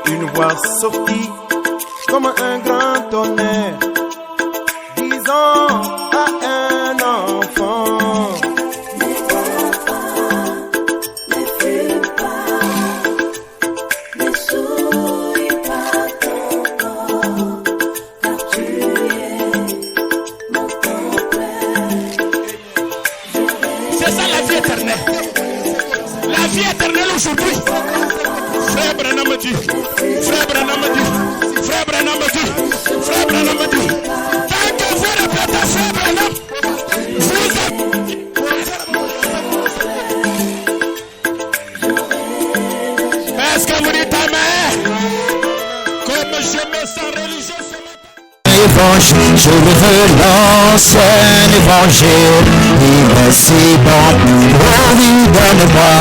une voix sortit comme un grand tonnerre, disant à un enfant: Ne fume pas, ne souille pas ton corps, car tu es mon ton-père. C'est ça la vie éternelle. La vie éternelle aujourd'hui. Frère Branham me dit, Frère Branham me dit, Frère Branham me dit, Frère Branham me dit. Tant que vous répétez Frère Branham, vous êtes... Est-ce que vous dites amen? Comme je me sens religieux ce matin. Évangile, je veux l'ancien évangile, il est si bon. Oh oui, donne-moi,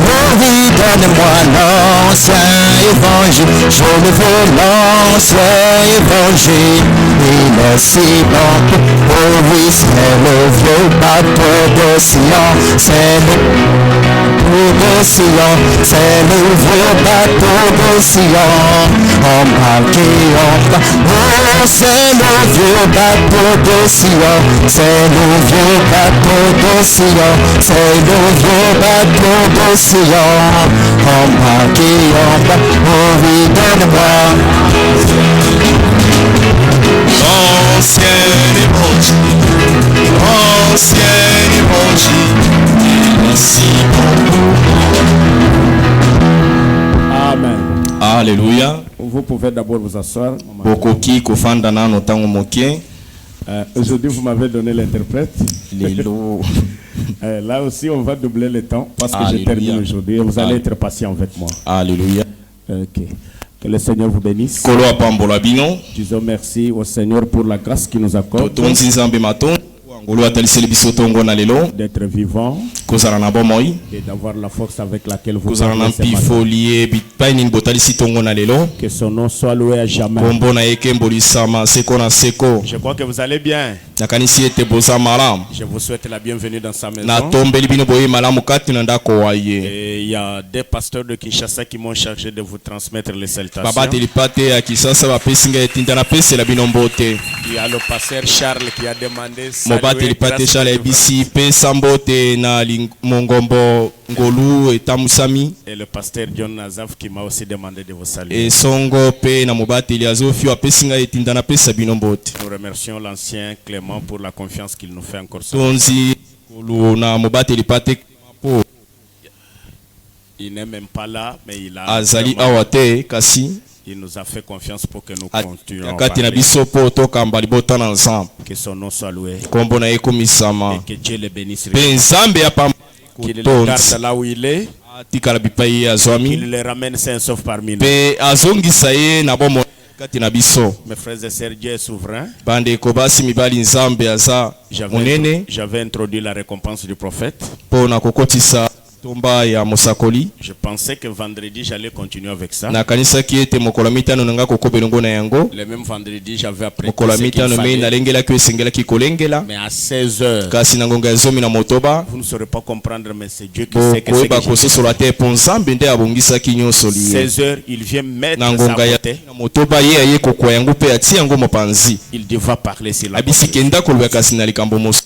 oh oui, donne-moi l'ancien évangile, je le veux l'ancien évangile, il est si bon. Oh oui, c'est le vieux bateau de Sion, c'est le de Sion, c'est le vieux bateau de Sion, embarqué en bas. Oh, c'est le vieux bateau de Sion, c'est le vieux bateau de Sion, c'est le vieux bateau de Sion, embarqué en bas. Oh oui, donne-moi l'ancien évangile, l'ancien évangile, il est si bon. Amen. Alléluia. Vous pouvez d'abord vous asseoir. Bokoki kofanda nano tango mokie. Aujourd'hui, vous m'avez donné l'interprète. Lelo. Là aussi, on va doubler le temps parce que Alléluia. je termine aujourd'hui et vous allez être patient avec moi. Alléluia. Ok. Que le Seigneur vous bénisse. Kolo apambola bino. Disons merci au Seigneur pour la grâce qu'il nous accorde Totonzi nzambe maton. Ngolo ataliseli biso tongo na lelo. d'être vivant Kozala na bomoi. et d'avoir la force avec laquelle vous Kozala na parlez ce matin. pifolie bipai nini botalisi tongo na lelo. Que son nom soit loué à jamais. Kombo na yeke mbolisama seko na seko. Je crois que vous allez bien. Nakanisi ete boza malamu. Je vous souhaite la bienvenue dans sa maison. Na tombeli bino boye malamu kati na ndako waye. Et il y a des pasteurs de Kinshasa qui m'ont chargé de vous transmettre les salutations. Baba telipate ya kisasa bapesinga etinda na pese la bino mbote. Il y a le pasteur Charles qui a demandé saluer, Moba telipate grâce shala de ebisi pesa mbote na mongombo ngolu etamusami. et le pasteur John Nazaf qui m'a aussi demandé de vous saluer. Esongo pe na mobateli azofi apesinga etinda na pesa bino mbote. Nous remercions l'ancien Clément pour la confiance qu'il nous fait encore ce Tonzi kolu na mobateli pate po Il n'est même pas là, mais il a azali vraiment- awate kasi il nous a fait confiance pour que nous continuions à kati na parler. biso po tokamba libota na nzambe. Que son nom soit loué Kombo na ekomisama. et que Dieu le bénisse. Pe nzambe ya pamba Qu'il le garde kutonzi. là où il est, Atikala bipai ya zwami. qu'il le ramène sain et sauf parmi nous. Pe azongisa ye na bomo kati na biso. Mes frères et sœurs, Dieu est souverain. Bandeko basi mibali nzambe aza monene J'avais introduit la récompense du prophète. mpo na kokotisa tomba ya mosakoli. Je pensais que vendredi, j'allais continuer avec ça. Nakanisaki ete mokolo mitano nanga kokoba elongo na yango. Le même vendredi, j'avais appris Mokolo ce qu'il mitano mei fallait. nalengelaki oyo esengelaki kolengela. Mais à 16 heures, Kasi na ngonga ya zomi na motoba vous ne saurez pas comprendre, mais c'est Dieu qui sait que c'est koyeba que j'ai kososola te mpo nzambe nde abongisaki nyonso liye. 16 heures, il vient mettre Na sa ngonga ya côté. na motoba ye aye kokwa yango mpe atia yango mopanzi. Il dit va parler sur la Abisi côté. kenda koloba kasi na likambo mosusu.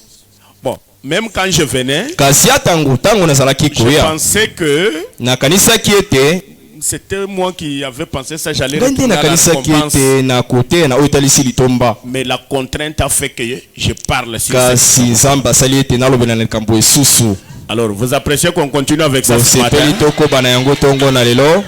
Bon, même quand je venais, Kasi ata ntango nazalaki je koya pensais que nakanisaki ete c'était moi qui avais pensé ça, j'allais ngai nde retourner à la nakanisaki récompense. ete na kote na oyo etalisi litomba. Mais la contrainte a fait que je parle sur cette Kasi nzambe asali ete nalobela na likambo esusu. Alors, vous appréciez qu'on continue avec ça ce matin? Tosepeli tokoba na yango tongo na lelo.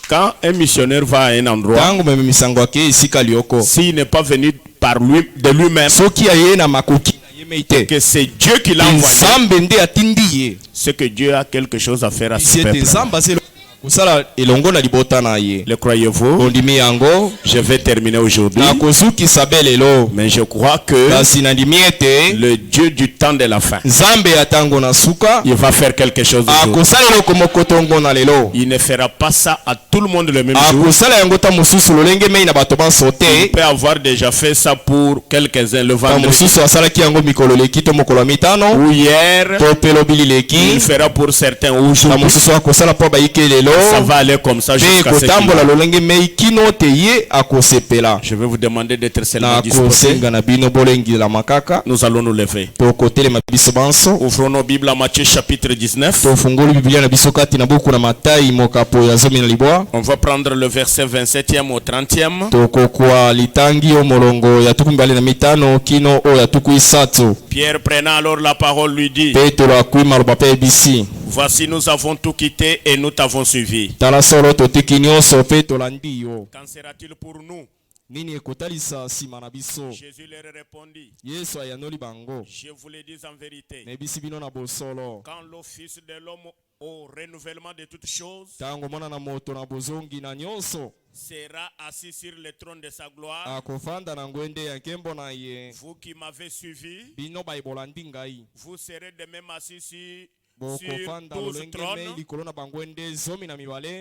Quand un missionnaire va à un endroit, Ntango mememisangwa ke esika lioko. s'il n'est pas venu par lui, de lui-même, Soki aye na makoki na ye mei te. que c'est Dieu qui l'a envoyé, Nzambe nde atindi ye. c'est que Dieu a quelque chose à faire à Si ce ete peuple. nzambe asali kosala elongo na libota na ye. Le croyez-vous? Ondimi yango Je vais terminer aujourd'hui. nakozukisa be lelo. Mais je crois que Kasi nandimi ete le Dieu du temps de la fin, nzambe ya ntango na suka il va faire quelque chose aujourd'hui. akosala eloko moko tongo na lelo. Il ne fera pas ça à tout le monde le même jour. Akosala yango ta mosusu lolenge mei na bato banso Il te. peut avoir déjà fait ça pour quelques-uns le Ta vendredi mosusu asalaki yango mikolo leki to mokolo ya mitano ou hier. to pe lobili Il leki. fera pour certains Ta aujourd'hui. mosusu akosala mpo bayike lelo. lelo Ça va aller comme ça mpe jusqu'à ce kotambola qu'il... lolenge mei kino te ye akosepela. Je vais vous demander d'être seulement Na disposés. kosenga na bino bolengila makaka Nous allons nous lever. tokotelema biso banso. Ouvrons nos Bibles à Matthieu chapitre 19. Tofungoli biblia na biso kati na buku na Matayi mokapo ya 10 On va prendre le verset 27e au 30e. tokokwa litangi yo molongo ya 25 kino o ya 3. Pierre prenant alors la parole lui dit: Petro akwi maloba pe bisi. Voici, nous avons tout quitté et nous t'avons suivi. Tala solo totiki nyonso pe tolandi yo. Qu'en sera-t-il pour nous? Nini ekotalisa nsima na biso? Jésus leur répondit: Yesu ayanoli bango. Je vous le dis en vérité, Nebisi bino na bosolo. quand le Fils de l'homme au renouvellement de toutes choses Tango mwana na moto na bozongi na nyonso sera assis sur le trône de sa gloire, akofanda na ngwende ya nkembo na ye. vous qui m'avez suivi, Bino bayibolandi ngai. vous serez de même assis sur Bokofanda 12 lolenge mei trônes likolo na bangwende 12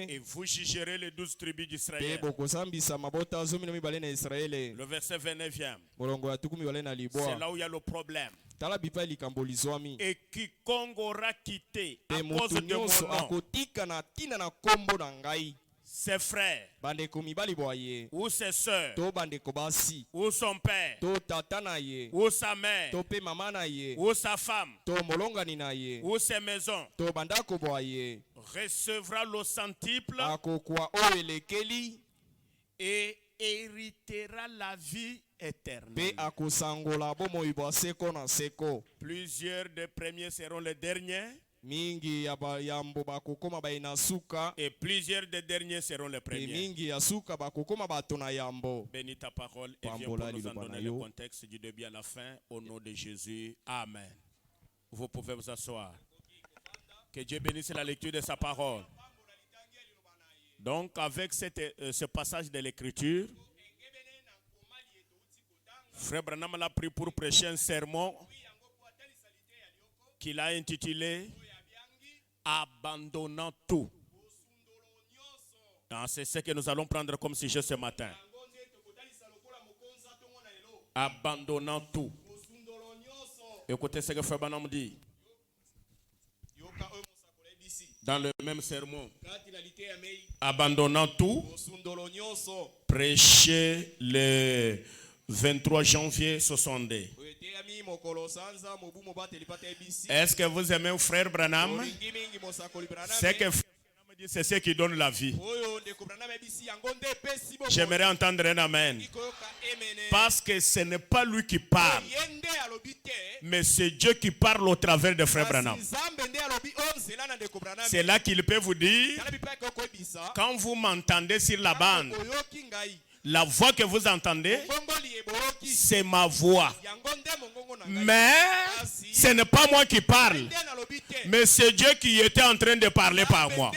et vous jugerez les 12 tribus pe d'Israël. bokosambisa mabota 12 na Israele. Le verset 29e, Molongo ya 12 na c'est libwa. là où il y a le problème. Tala bipa likambo lizwami. Et quiconque aura quitté à Pe cause moto de mon nyonso nom akotika na tina na kombo na ngai. ses frères Bandeko mibali bwa ye. ou ses sœurs To bandeko basi. ou son père To tata na ye. ou sa mère To pe mama na ye. ou sa femme To molongani na ye. ou ses maisons To bandako bwa ye. recevra le centuple Akokwa o elekeli et héritera la vie pe éternelle. akosangola bomoi bwa seko na seko. Plusieurs des premiers seront les derniers Mingi ya bayambo bakokoma baina suka. et plusieurs des derniers seront les Pe premiers. mingi ya suka bakokoma bato na yambo. Bénis ta parole et viens pour Pambola nous en liloba donner na le yo. contexte du début à la fin au nom de Jésus. Amen. Vous pouvez vous asseoir. Que Dieu bénisse la lecture de sa parole. Donc avec ce passage de l'écriture, Frère Branham l'a pris pour prêcher un sermon qu'il a intitulé Abandonnant tout. C'est ce que nous allons prendre comme sujet ce matin. Abandonnant tout. Écoutez ce que Frère Branham dit dans le même sermon. Abandonnant tout, prêché le 23 janvier 62. Est-ce que vous aimez Frère Branham? C'est que Frère Branham dit c'est ce qui donne la vie. J'aimerais entendre un amen. Parce que ce n'est pas lui qui parle, mais c'est Dieu qui parle au travers de Frère Branham. C'est là qu'il peut vous dire, quand vous m'entendez sur la bande, la voix que vous entendez, c'est ma voix. Mais ce n'est pas moi qui parle, mais c'est Dieu qui était en train de parler par moi.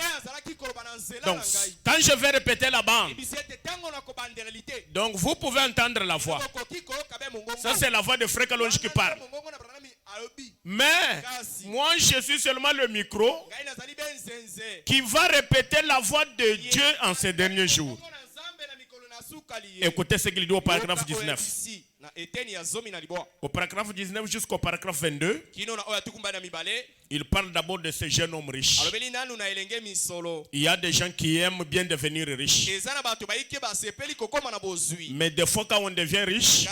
Donc, quand je vais répéter la bande, donc vous pouvez entendre la voix. Ça, c'est la voix de Frère Kalonji qui parle. Mais moi, je suis seulement le micro qui va répéter la voix de Dieu en ces derniers jours. Écoutez ce qu'il dit au paragraphe 19. Au paragraphe 19 jusqu'au paragraphe 22, il parle d'abord de ce jeune homme riche. Il y a des gens qui aiment bien devenir riches. Mais des fois quand on devient riche,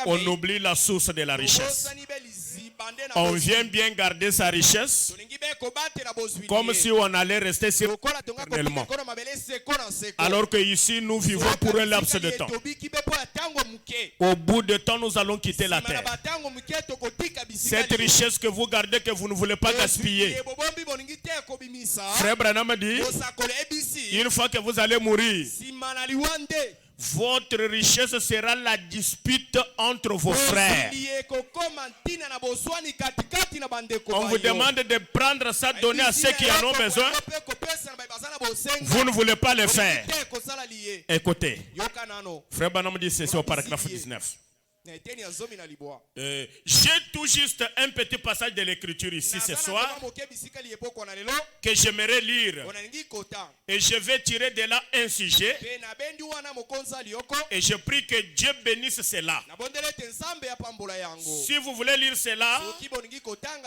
on oublie la source de la richesse. On vient bien garder sa richesse comme si on allait rester sur éternellement. Alors que ici nous vivons pour un laps de temps. Au bout de temps nous allons quitter la terre. Cette richesse que vous gardez, que vous ne voulez pas gaspiller. Frère Branham dit, une fois que vous allez mourir, votre richesse sera la dispute entre vos frères. On vous demande de prendre ça, donner à ceux qui en ont besoin. Vous ne voulez pas le faire. Écoutez, Frère Branham dit ceci au paragraphe 19. J'ai tout juste un petit passage de l'écriture ici ce soir que j'aimerais lire. Et je vais tirer de là un sujet. Et je prie que Dieu bénisse cela. Si vous voulez lire cela,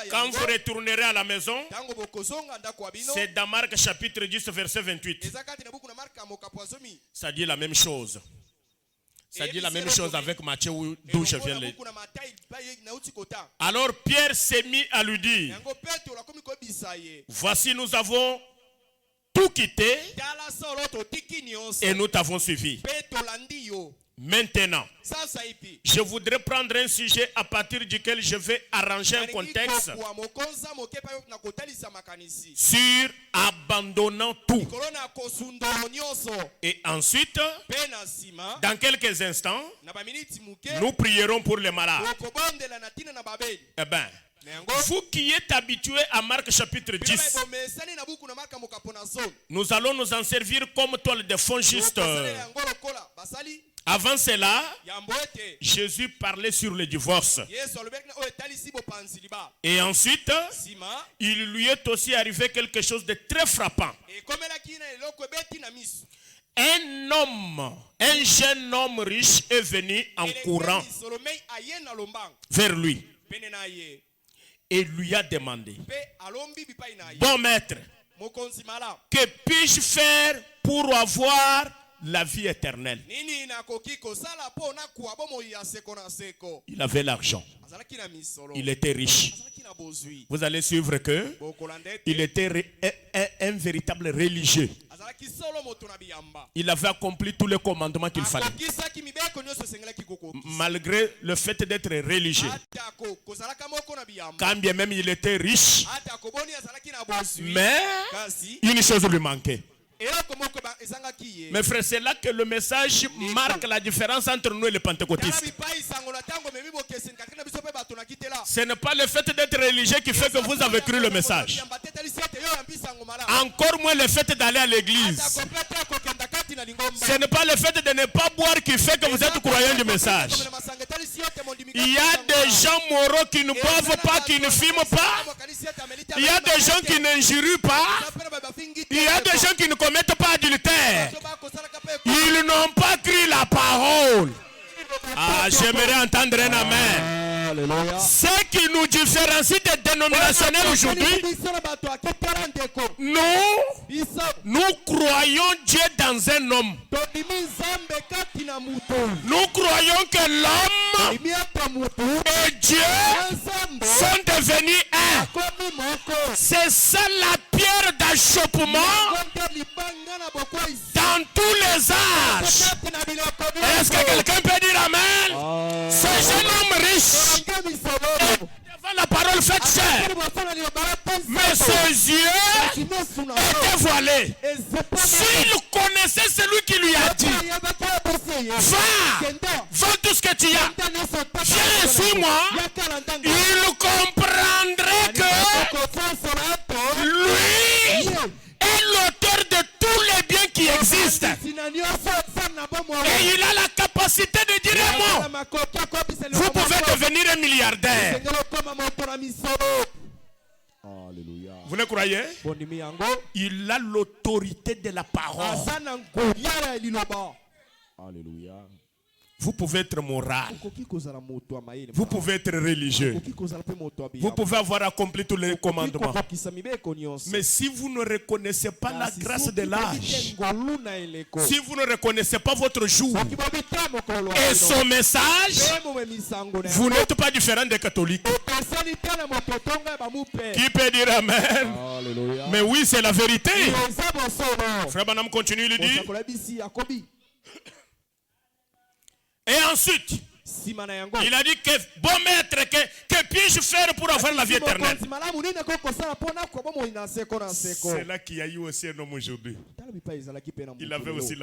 quand vous retournerez à la maison, c'est dans Marc chapitre 10 verset 28. Ça dit la même chose. Ça dit la même chose avec Matthieu d'où je viens. Alors Pierre s'est mis à lui dire, voici nous avons tout quitté et nous t'avons suivi. Maintenant, je voudrais prendre un sujet à partir duquel je vais arranger un contexte sur abandonnant tout. Et ensuite, dans quelques instants, nous prierons pour les malades. Eh bien, vous qui êtes habitués à Marc chapitre 10, nous allons nous en servir comme toile de fond juste. Avant cela, Jésus parlait sur le divorce. Et ensuite, il lui est aussi arrivé quelque chose de très frappant. Un jeune homme riche est venu en courant vers lui et lui a demandé, bon maître, que puis-je faire pour avoir la vie éternelle? Il avait l'argent. Il était riche. Vous allez suivre que il était un véritable religieux. Il avait accompli tous les commandements qu'il fallait. Malgré le fait d'être religieux. Quand bien même il était riche. Mais une chose lui manquait. Mes frères, c'est là que le message marque la différence entre nous et les pentecôtistes. Ce n'est pas le fait d'être religieux qui fait que vous avez cru le message. Encore moins le fait d'aller à l'église. Ce n'est pas le fait de ne pas boire qui fait que vous êtes croyant du message. Il y a des gens moraux qui ne boivent pas, qui ne fument pas. Il y a des gens qui n'injurient pas. Il y a des gens qui ne commettent pas adultère. Ils n'ont pas cru la parole. Ah, j'aimerais entendre un amen. Ce qui nous différencie des dénominationnels aujourd'hui, nous croyons Dieu dans un homme. Nous croyons que l'homme et Dieu sont devenus un. C'est ça la pierre d'achoppement dans tous les âges. Est-ce que quelqu'un peut dire amen? Ce jeune homme riche devant la parole faite chair, mais ses yeux étaient voilés. S'il connaissait celui qui lui a dit, va tout ce que tu as, viens et suis-moi, il comprendrait que lui est l'auteur de tous les biens qui existent. Et il a la capacité de dire un mot. Vous pouvez devenir un milliardaire. Vous le croyez? Il a l'autorité de la parole. Alléluia. Vous pouvez être moral. Vous pouvez être religieux. Vous pouvez avoir accompli tous les commandements. Mais si vous ne reconnaissez pas la grâce de l'âge, si vous ne reconnaissez pas votre jour et son message, vous n'êtes pas différent des catholiques. Qui peut dire amen? Mais oui, c'est la vérité. Frère Branham continue, il dit. Et ensuite, il a dit que bon maître, que puis-je faire pour avoir la vie éternelle? C'est là qu'il y a eu aussi un homme aujourd'hui. Il avait aussi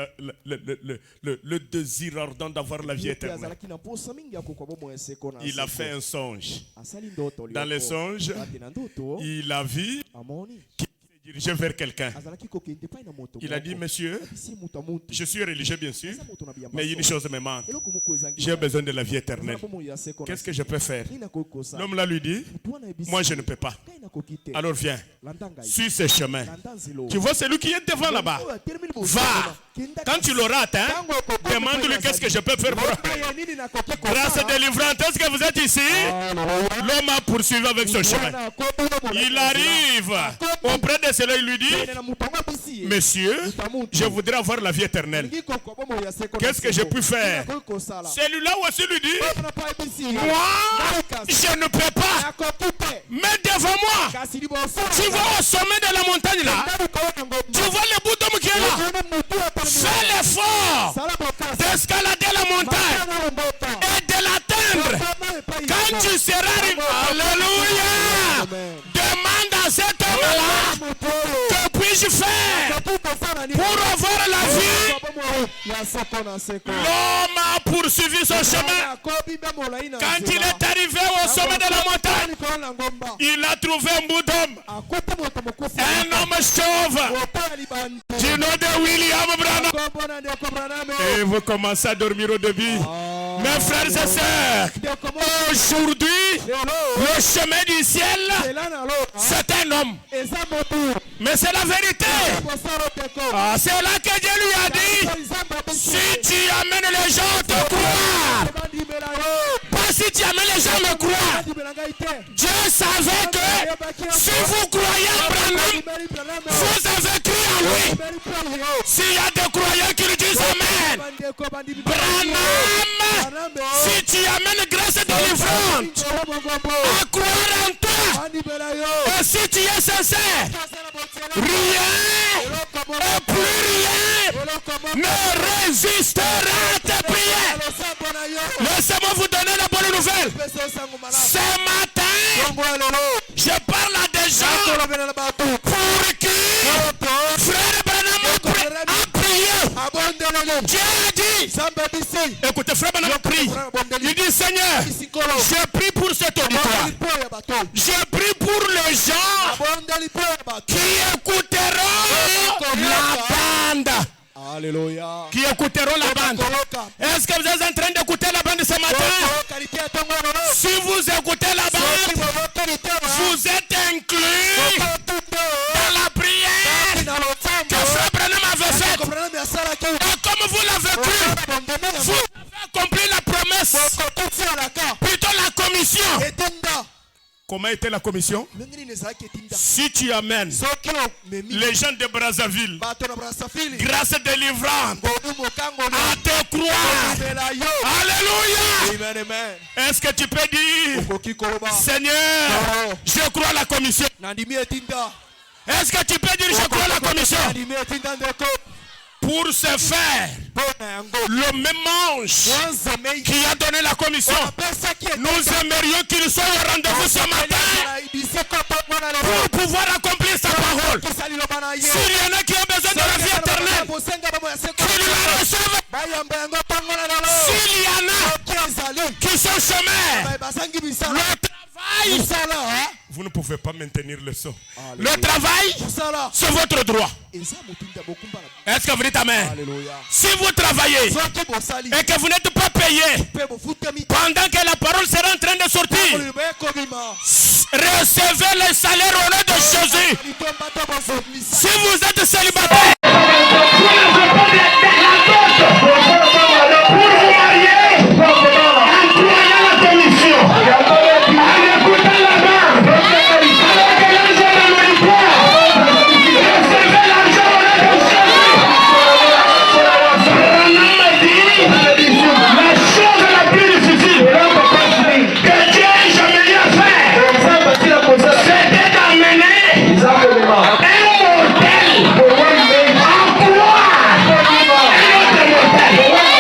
le désir ardent d'avoir la vie éternelle. Il a fait un songe. Dans le songe, il a vu qu'il dirigé vers quelqu'un. Il a dit, monsieur, je suis religieux bien sûr, mais une chose me manque. J'ai besoin de la vie éternelle. Qu'est-ce que je peux faire? L'homme là lui dit, moi je ne peux pas. Alors viens, suis ce chemin. Tu vois celui qui est devant là-bas. Va. Quand tu l'auras atteint, demande-lui qu'est-ce que je peux faire pour grâce à délivrance. Est-ce que vous êtes ici? L'homme a poursuivi avec ce chemin. Il arrive auprès de cela, il lui dit, monsieur, je voudrais avoir la vie éternelle. Qu'est-ce que j'ai pu faire? Celui-là aussi lui dit, moi, je ne peux pas. Mais devant moi, tu vois au sommet de la montagne là, tu vois le bout d'homme qui est là. Fais l'effort d'escalader la montagne et de l'atteindre. Quand tu seras arrivé, alléluia, demande à cet homme-là, que puis-je faire pour avoir la vie? L'homme a poursuivi son chemin. Quand il est arrivé au sommet de la montagne, il a trouvé un bout d'homme, un homme chauve du nom de William Branham. Et vous commencez à dormir au début. Mes frères et sœurs, aujourd'hui, le chemin du ciel, c'est un homme. Mais c'est la vérité. C'est là que Dieu lui a dit, si tu amènes les gens à te croire, pas si tu amènes les gens à me croire. Dieu savait que si vous croyez en Branham, vous avez cru en lui. S'il y a des croyants qui lui disent Amen, Branham, si tu amènes grâce et délivrance à croire en toi, et si tu es sincère, rien et plus rien ne résistera à tes prières. Laissez-moi vous donner la bonne nouvelle. Ce matin, je parle à des gens pour qui frère Branham a prié. Dieu a dit, écoutez, frère Branham prie. Il dit, Seigneur, je prie pour cet auditoire. Je prie pour les gens qui écouteront la bande. Alléluia. Qui écouteront la bande. Est-ce que vous êtes en train d'écouter la bande ce matin? Si vous écoutez la bande, vous êtes inclus dans la prière que Frère Branham avait faite. Et comme vous l'avez cru, vous avez accompli la promesse. Plutôt la commission. Comment était la commission? Si tu amènes les gens de Brazzaville, grâce et délivrance, à te croire. Alléluia. Est-ce que tu peux dire, Seigneur, je crois à la commission? Est-ce que tu peux dire, je crois à la commission? Pour ce faire, le même ange qui a donné la commission, nous aimerions qu'il soit au rendez-vous ce matin pour pouvoir accomplir sa parole. S'il y en a qui ont besoin de la vie éternelle, qu'ils la reçoivent. S'il y en a qui sont chemins, le travail, vous ne pouvez pas maintenir le son. Le travail, c'est votre droit. Est-ce que vous dites Amen? Si vous travaillez et que vous n'êtes pas payé pendant que la parole sera en train de sortir, recevez le salaire au nom de Jésus. Si vous êtes célibataire, pour vous marier, en croyant la commission, en écoutant la barre, avec l'argent dans le poids, recevez l'argent au nom de Jésus. Branham a dit, la chose la plus difficile que Dieu ait jamais eu à faire, c'était d'amener un mortel à croire un autre mortel.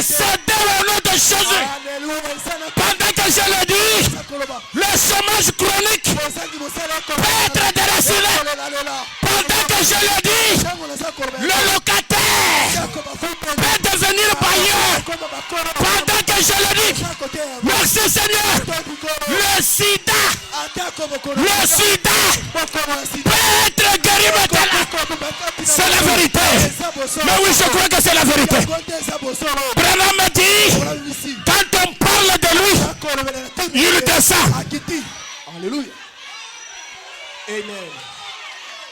Possédez au nom de Jésus. Pendant que je le dis, le chômage chronique peut être déraciné. Pendant que je le dis, le locataire peut devenir bailleur. Pendant que je le dis, merci Seigneur, le sida peut être guéri maintenant. C'est la vérité. Mais oui, je crois que c'est la vérité. Branham me dit, quand on parle de lui, il descend. Alléluia. Amen.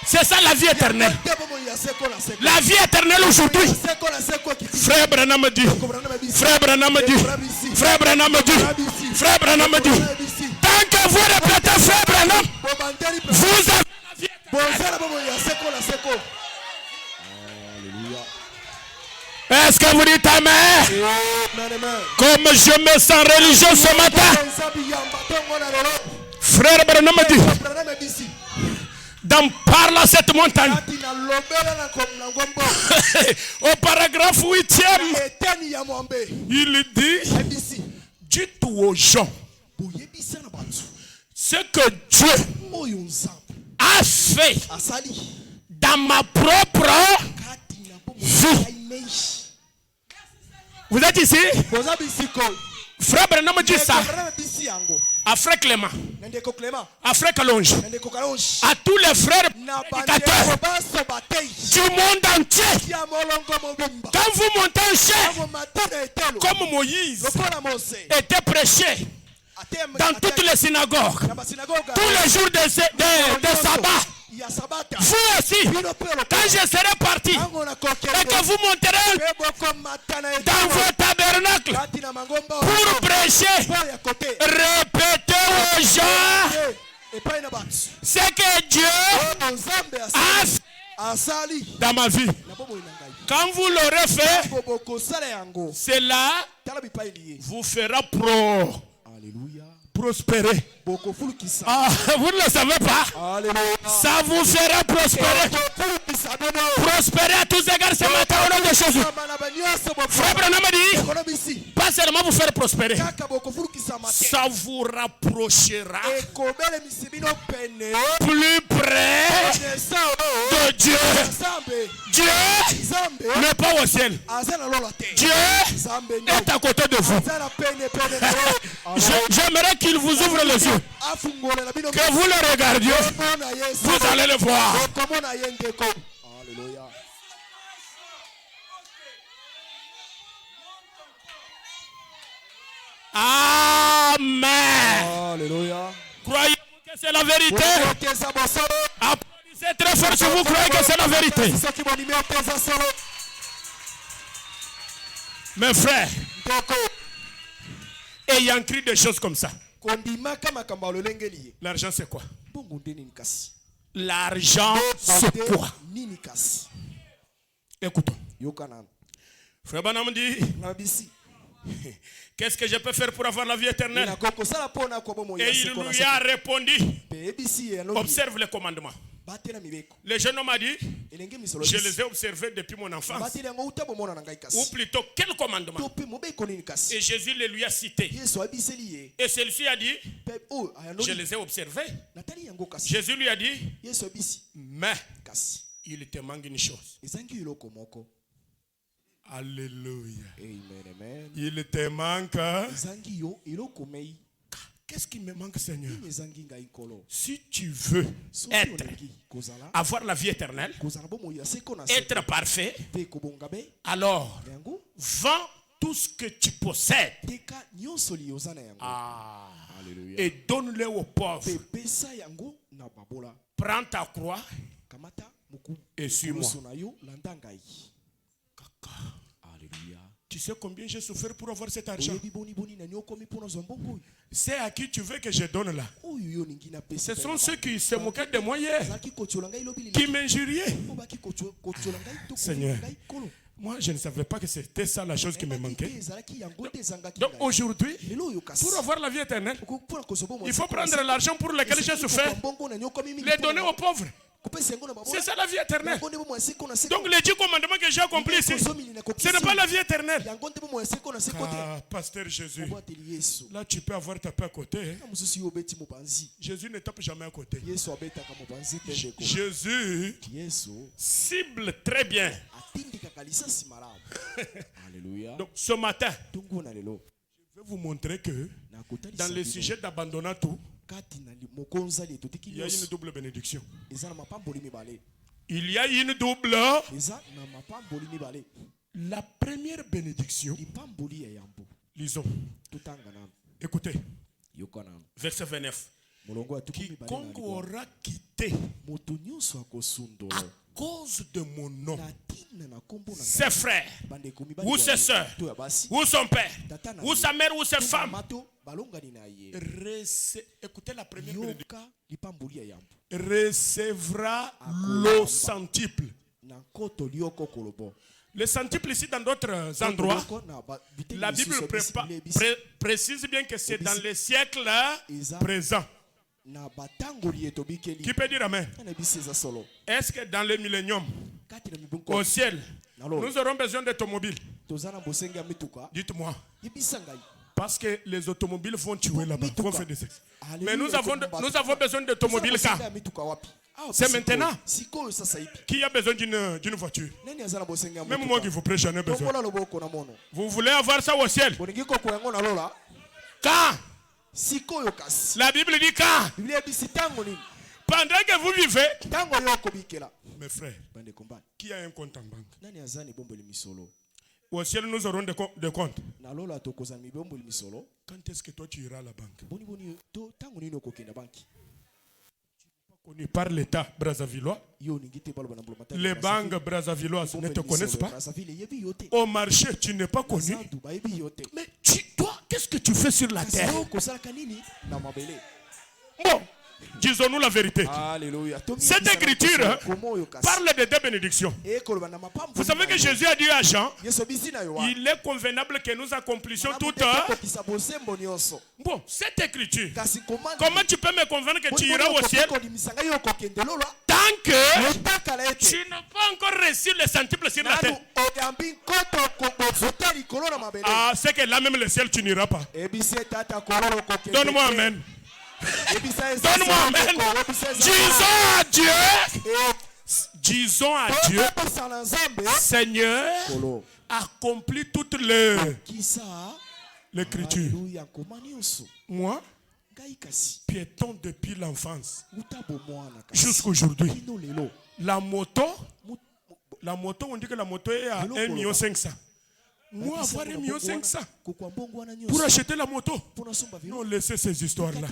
C'est ça la vie éternelle. La vie éternelle aujourd'hui. Frère Branham me dit, Frère Branham me dit, Frère Branham me dit, Frère Branham me dit, tant que vous répétez Frère Branham, vous avez la vie éternelle. Est-ce que vous dites Amen? Comme je me sens religieux ce matin, Frère Branham me dit, dans parle à cette montagne. Au paragraphe 8e, il dit, dites aux gens ce que Dieu a fait dans ma propre vie. Vous êtes ici? Frère Branham dit ça à Frère Clément, à Frère Calonge, à tous les frères prédicateurs du monde entier. Quand vous montez en chair, comme Moïse était prêché dans toutes les synagogues, tous les jours de sabbat, vous aussi, quand je serai parti et que vous monterez dans vos tabernacles pour prêcher, répétez aux gens ce que Dieu a fait dans ma vie. Quand vous l'aurez fait, cela vous fera prospérer. Ah, vous ne le savez pas. Ça vous fera prospérer. Prospérer à tous égards ce matin au nom de Jésus. Frère Branham dit, pas seulement vous faire prospérer, ça vous rapprochera plus près de Dieu. Dieu n'est pas au ciel. Dieu est à côté de vous. J'aimerais qu'il vous ouvre les yeux. Que vous le regardiez, vous allez le voir. Amen. Alléluia. Croyez-vous que c'est la vérité? Applaudissez très fort si vous croyez que c'est la vérité. Mes frères, ayant écrit des choses comme ça, l'argent c'est quoi? L'argent c'est quoi? Écoutons. Frère Branham dit, qu'est-ce que je peux faire pour avoir la vie éternelle? Et il lui a répondu, observe les commandements. Le jeune homme a dit, je les ai observés depuis mon enfance. Ou plutôt, quel commandement? Et Jésus les lui a cités. Et celui-ci a dit, je les ai observés. Jésus lui a dit, mais il te manque une chose. Alléluia. Il te manque. Qu'est-ce qui me manque, Seigneur? Si tu veux avoir la vie éternelle, être parfait, alors vends tout ce que tu possèdes et donne-le aux pauvres. Prends ta croix et suis-moi. Tu sais combien j'ai souffert pour avoir cet argent? C'est à qui tu veux que je donne là? Ce sont ceux qui se moquaient de moi hier, qui m'injuriaient. Seigneur, moi je ne savais pas que c'était ça la chose qui me manquait. Donc aujourd'hui, pour avoir la vie éternelle, il faut prendre l'argent pour lequel j'ai souffert, les donner aux pauvres. C'est ça la vie éternelle. Donc les 10 commandements que j'ai accomplis ici, ce n'est pas la vie éternelle. Ah, pasteur Jésus, là tu peux avoir ta paix à côté. Jésus ne tape jamais à côté. Jésus cible très bien. Donc ce matin, je vais vous montrer que dans le sujet d'abandonner tout, il y a une double bénédiction. Il y a une double. La première bénédiction, lisons. Écoutez, verset 29. Quiconque aura quitté à cause de mon nom ses frères, ou ses soeurs, ou son père, ou sa mère, ou ses femmes, écoutez la première bénédiction, recevra le centuple. Le centuple ici dans d'autres endroits, la Bible précise bien que c'est dans les siècles présents. Qui peut dire amen? Est-ce que dans le millénium, au ciel, nous aurons besoin d'automobiles? Dites-moi. Parce que les automobiles vont tuer là-bas, vont faire des sexe. Mais nous avons besoin d'automobiles quand? C'est maintenant. Qui a besoin d'une voiture? Même moi qui vous prêche, j'en ai besoin. Vous voulez avoir ça au ciel? Quand? La Bible dit quand? Pendant que vous vivez. Mes frères, qui a un compte en banque? Au ciel, nous aurons des comptes. Quand est-ce que toi tu iras à la banque? Connu par l'État brazzavillois. Les banques brazzavilloises ne te connaissent pas. Au marché, tu n'es pas connu. Mais toi, qu'est-ce que tu fais sur la terre? Bon, disons-nous la vérité. Alléluia. Cette écriture parle de deux bénédictions. Vous savez que Jésus a dit à Jean, il est convenable que nous accomplissions toutes. Bon, cette écriture, comment tu peux me convaincre que tu iras au ciel tant que tu n'as pas encore reçu le centuple sur la terre? Ah, c'est que là même le ciel tu n'iras pas. Donne-moi amen. Donne-moi amen. Disons à Dieu, Seigneur, accomplis toute l'écriture. Moi, piéton depuis l'enfance jusqu'aujourd'hui. La moto, on dit que la moto est à 1,5 million. Moi, avoir 1,5 million pour acheter la moto. Non, laissez ces histoires-là.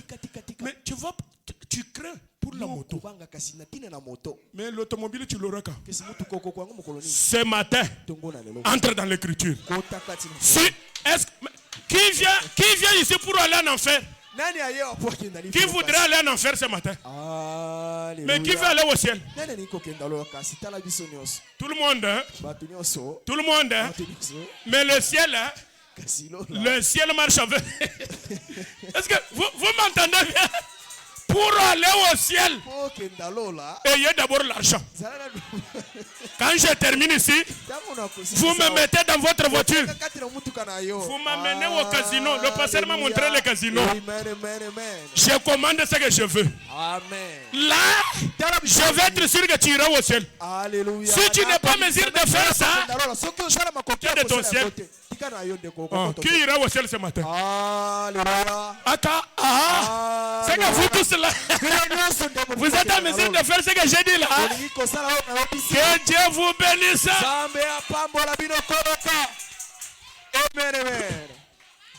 Mais tu crains pour la moto. Mais l'automobile, tu l'auras quand? Ce matin, entre dans l'écriture. Qui vient ici pour aller en enfer? Qui voudrait aller en enfer ce matin? Mais qui veut aller au ciel? Tout le monde, hein? Tout le monde, hein? Mais le ciel, hein? Le ciel marche avec. Est-ce que vous m'entendez bien? Pour aller au ciel, ayez d'abord l'argent. Quand je termine ici, vous me mettez dans votre voiture. Vous m'amenez au casino. Le pasteur m'a montré le casino. Je commande ce que je veux. Là, je vais être sûr que tu iras au ciel. Si tu n'es pas mesure de faire ça, tu es de ton ciel. Qui ira au ciel ce matin? C'est que vous tous là, vous êtes en mesure de faire ce que j'ai dit là. Que Dieu vous bénisse.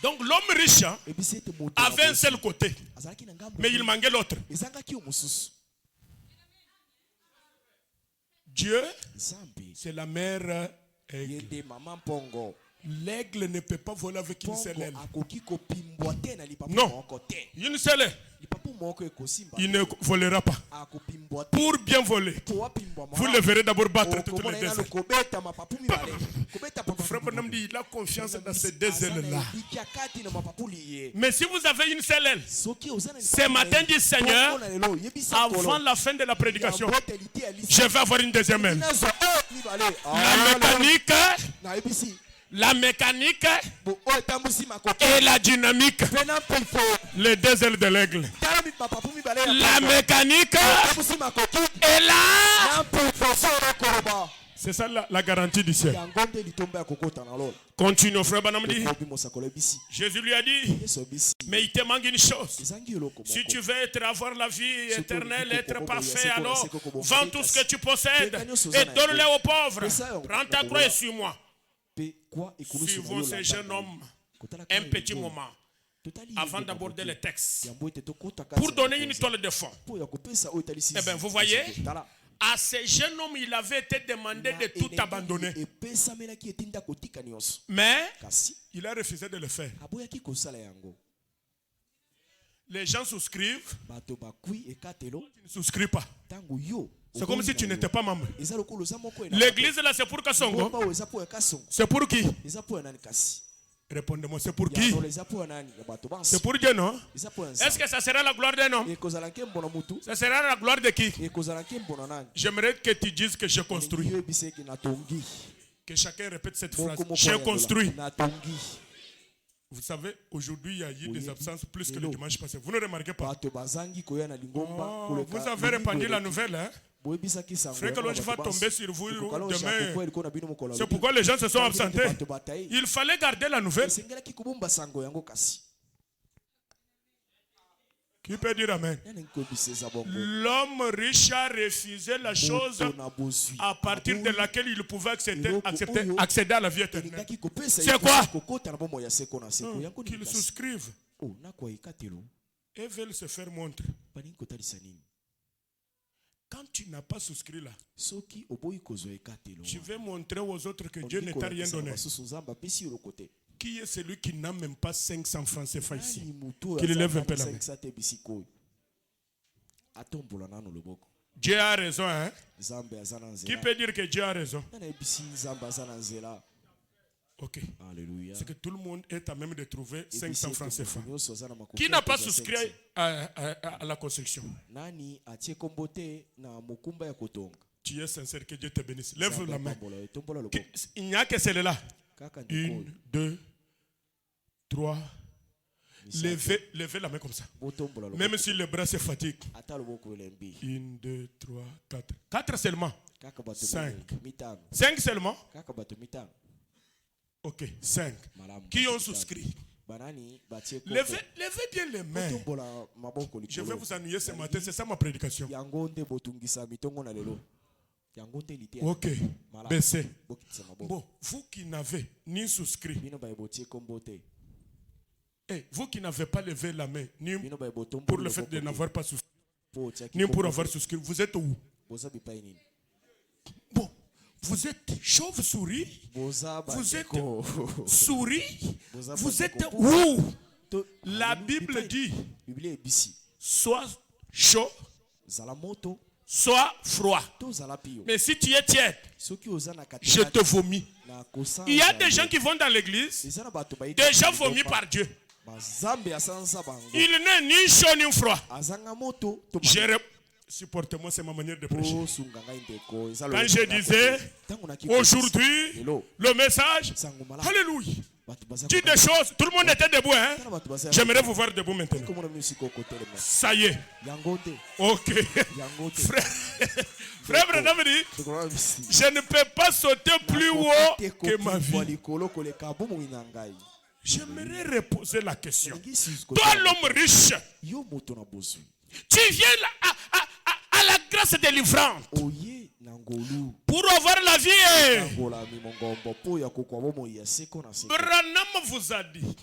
Donc l'homme riche avait un seul côté, mais il manquait l'autre. Dieu, c'est la mère aigle. L'aigle ne peut pas voler avec une seule aile. Non, une seule aile. il ne volera pas. Pour bien voler, vous le verrez d'abord battre toutes les deux ailes. Frère Branham dit, il a confiance dans ces deux ailes-là. Mais si vous avez une seule aile, ce matin dit Seigneur, avant la fin de la prédication, je vais avoir une deuxième aile. La mécanique et la dynamique, les deux ailes de l'aigle. La mécanique et la... C'est ça la garantie du ciel. Continue, frère Branham dit. Jésus lui a dit, mais il te manque une chose. Si tu veux avoir la vie éternelle, être parfait, alors vends tout ce que tu possèdes et donne-le aux pauvres. Prends ta croix et suis-moi. Suivons ce jeune homme un petit moment avant d'aborder le texte pour donner une toile de fond. Eh bien, vous voyez, à ce jeune homme, il avait été demandé de tout abandonner. Mais il a refusé de le faire. Les gens souscrivent. Tu ne souscris pas. C'est comme si tu n'étais pas membre. L'église là, c'est pour Kassongo. C'est pour qui? Répondez-moi, c'est pour qui? C'est pour Dieu, non? Est-ce que ça sera la gloire d'un homme? Ça sera la gloire de qui? J'aimerais que tu dises que j'ai construit. Que chacun répète cette phrase. J'ai construit. Vous savez, aujourd'hui, il y a eu des absences plus que le dimanche passé. Vous ne remarquez pas? Oh, vous avez répandu la nouvelle, hein? Frère Kalonji va tomber sur vous demain. C'est pourquoi les gens se sont absentés. Il fallait garder la nouvelle. Qui peut dire amen? L'homme riche a refusé la chose à partir de laquelle il pouvait accéder à la vie éternelle. C'est quoi? Qu'ils souscrivent et veulent se faire montre. Quand tu n'as pas souscrit là, tu veux montrer aux autres que Dieu ne t'a rien donné. Qui est celui qui n'a même pas 500 francs CFA ici? Qu'il lève un peu la main. Dieu a raison, hein? Qui peut dire que Dieu a raison? Ok. C'est que tout le monde est à même de trouver 500 francs CFA. Qui n'a pas souscrit à la construction? Tu es sincère, que Dieu te bénisse. Lève la main. Il n'y a que celle-là. 1, 2, 3. Levez la main comme ça. Même si le bras se fatigue. 1, 2, 3, 4. 4 seulement. 5. 5 seulement. Ok, 5. Qui ont souscrit? Levez bien les mains. Je vais vous ennuyer ce matin, c'est ça ma prédication. Ok, baissez. Bon, vous qui n'avez ni souscrit, vous qui n'avez pas levé la main, ni pour le fait de n'avoir pas souscrit, ni pour avoir souscrit, vous êtes où? Bon, vous êtes chauve-souris, vous êtes souris, vous êtes où? La Bible dit, soit chaud, soit froid. Mais si tu es tiède, je te vomis. Il y a des gens qui vont dans l'église, des gens vomis par Dieu. Il n'est ni chaud ni froid. Supportez-moi, c'est ma manière de prêcher. Quand je disais, aujourd'hui, le message, alléluia, dit des choses, tout le monde était debout, hein? J'aimerais vous voir debout maintenant. Ça y est. Ok. Frère Branham dit, je ne peux pas sauter plus haut que ma vie. J'aimerais reposer la question. Toi, l'homme riche, tu viens à la grâce délivrante pour avoir la vie. Branham vous a dit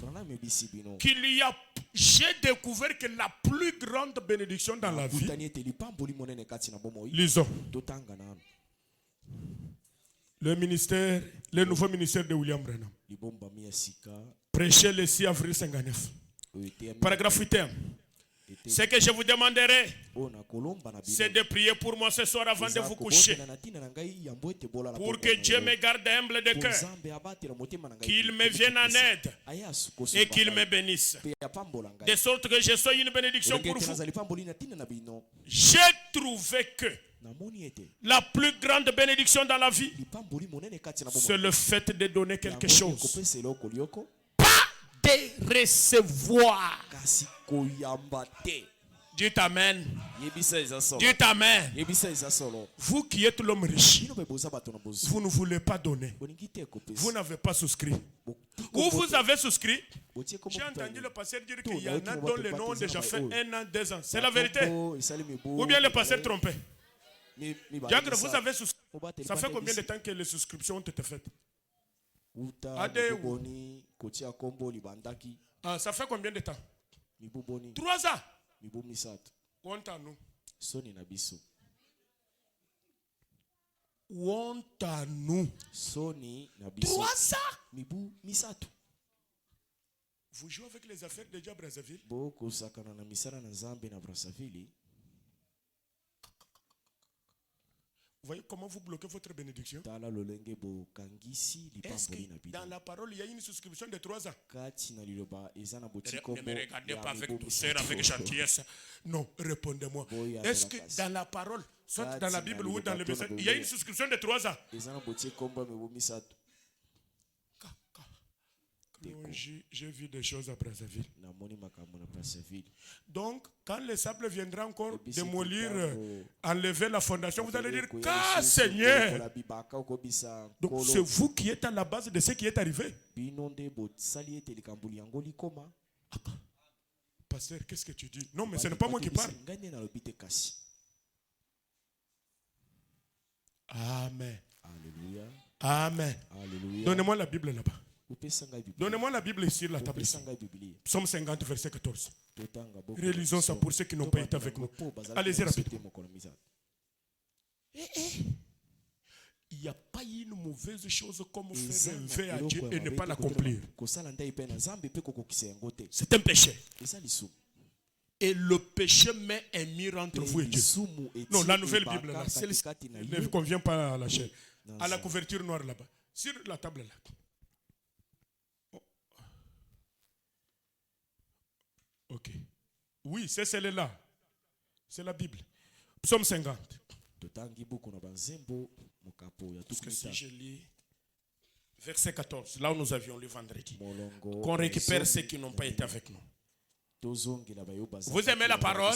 qu'il y a, j'ai découvert que la plus grande bénédiction dans la vie, lisons le nouveau ministère de William Branham, prêché le 6 avril 59. Paragraphe 8. Ce que je vous demanderai, c'est de prier pour moi ce soir avant de vous coucher. Pour que Dieu me garde humble de cœur. Qu'il me vienne en aide. Et qu'il me bénisse. De sorte que je sois une bénédiction pour vous. J'ai trouvé que la plus grande bénédiction dans la vie, c'est le fait de donner quelque chose. Pas de recevoir. Dites Amen. Dites Amen. Vous qui êtes l'homme riche, vous ne voulez pas donner. Vous n'avez pas souscrit. Ou vous avez souscrit. J'ai entendu le pasteur dire qu'il y en a dont les noms ont déjà fait 1 an, 2 ans. C'est la vérité. Ou bien le pasteur trompé. Jacques, vous avez souscrit. Ça fait combien de temps que les souscriptions ont été faites? Ça fait combien de temps? 3 ans. Honte à nous. Honte à nous. 3 ans. Vous jouez avec les affaires de Dieu à Brazzaville? Vous voyez comment vous bloquez votre bénédiction? Est-ce que dans la parole, il y a une souscription de 3 ans? Ne me regardez pas avec douceur, avec gentillesse. Non, répondez-moi. Est-ce que dans la parole, soit dans la Bible ou dans le message, il y a une souscription de 3 ans? J'ai vu des choses à Brazzaville. Donc, quand le sable viendra encore démolir, enlever la fondation, vous allez dire, ah Seigneur! Donc, c'est vous qui êtes à la base de ce qui est arrivé. Pasteur, qu'est-ce que tu dis? Non, mais ce n'est pas moi qui parle. Amen. Amen. Donnez-moi la Bible là-bas. Donnez-moi la Bible ici, la table ici. Psaume 50, verset 14. Relisons ça pour ceux qui n'ont pas été avec nous. Allez-y rapidement. Il n'y a pas une mauvaise chose comme faire un vœu à Dieu et ne pas l'accomplir. C'est un péché. Et le péché met un mur entre vous et Dieu. Non, la nouvelle Bible là, celle-ci ne convient pas à la chair. À la couverture noire là-bas. Sur la table là. Ok. Oui, c'est celle-là. C'est la Bible. Psaume 50. Parce que si je lis verset 14, là où nous avions lu vendredi, qu'on récupère ceux qui n'ont pas été avec nous. Vous aimez la parole?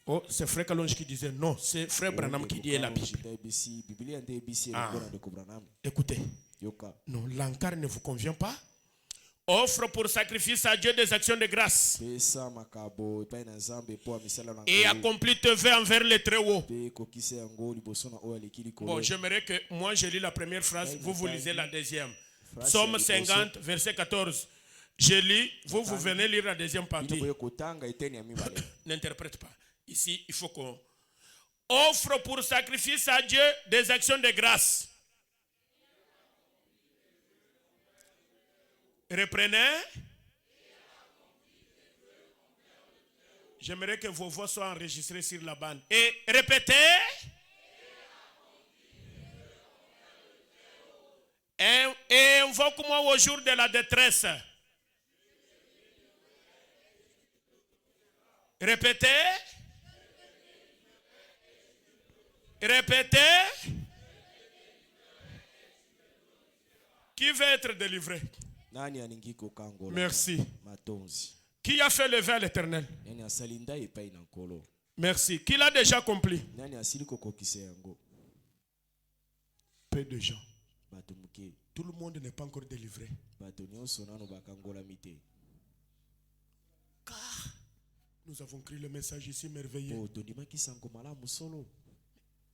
Oh, c'est Frère Kalonji qui disait non, c'est Frère Branham qui dit la Bible. Écoutez, non, l'encart ne vous convient pas? Offre pour sacrifice à Dieu des actions de grâce. Et accomplis tes vœux envers les très hauts. Bon, j'aimerais que moi je lis la première phrase, vous lisez la deuxième. Psaume 50, verset 14. Je lis, vous venez lire la deuxième partie. N'interprète pas. Ici, il faut qu'on offre pour sacrifice à Dieu des actions de grâce. Reprenez. J'aimerais que vos voix soient enregistrées sur la bande. Et répétez. Et invoque-moi au jour de la détresse. Répétez. Répétez. Qui veut être délivré? Merci. Qui a fait le vœu à l'Éternel? Merci. Qui l'a déjà accompli? Peu de gens. Tout le monde n'est pas encore délivré. Car nous avons écrit le message ici merveilleux.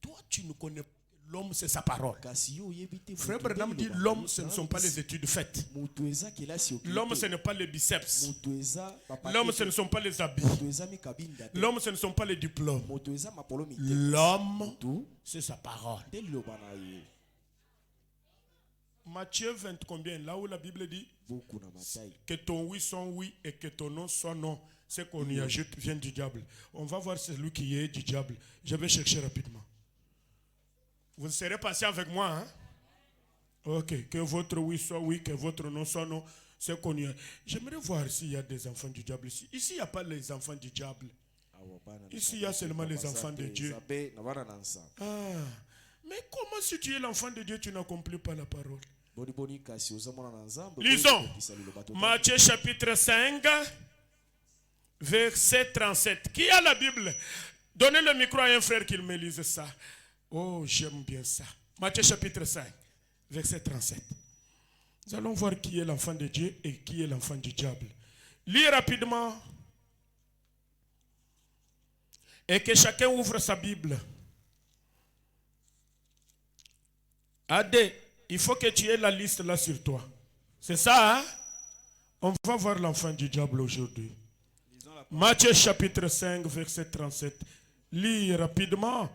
Toi, tu ne connais pas. L'homme, c'est sa parole. Frère Branham dit l'homme, ce ne sont pas les études faites. L'homme, ce n'est pas les biceps. L'homme, ce ne sont pas les habits. L'homme, ce ne sont pas les diplômes. L'homme, c'est sa parole. Matthieu 20 combien? Là où la Bible dit que ton oui soit oui et que ton non soit non. Ce qu'on y ajoute vient du diable. On va voir celui qui est du diable. Je vais chercher rapidement. Vous serez patient avec moi, hein? Ok, que votre oui soit oui, que votre non soit non. C'est qu'on y a. J'aimerais voir s'il y a des enfants du diable ici. Ici, il n'y a pas les enfants du diable. Ici, il y a seulement les enfants de Dieu. Ah, mais comment si tu es l'enfant de Dieu, tu n'accomplis pas la parole? Lisons. Matthieu chapitre 5, verset 37. Qui a la Bible? Donnez le micro à un frère qu'il me lise ça. Oh, j'aime bien ça. Matthieu chapitre 5, verset 37. Nous allons voir qui est l'enfant de Dieu et qui est l'enfant du diable. Lis rapidement. Et que chacun ouvre sa Bible. Adé, il faut que tu aies la liste là sur toi. C'est ça, hein? On va voir l'enfant du diable aujourd'hui. Matthieu chapitre 5, verset 37. Lis rapidement.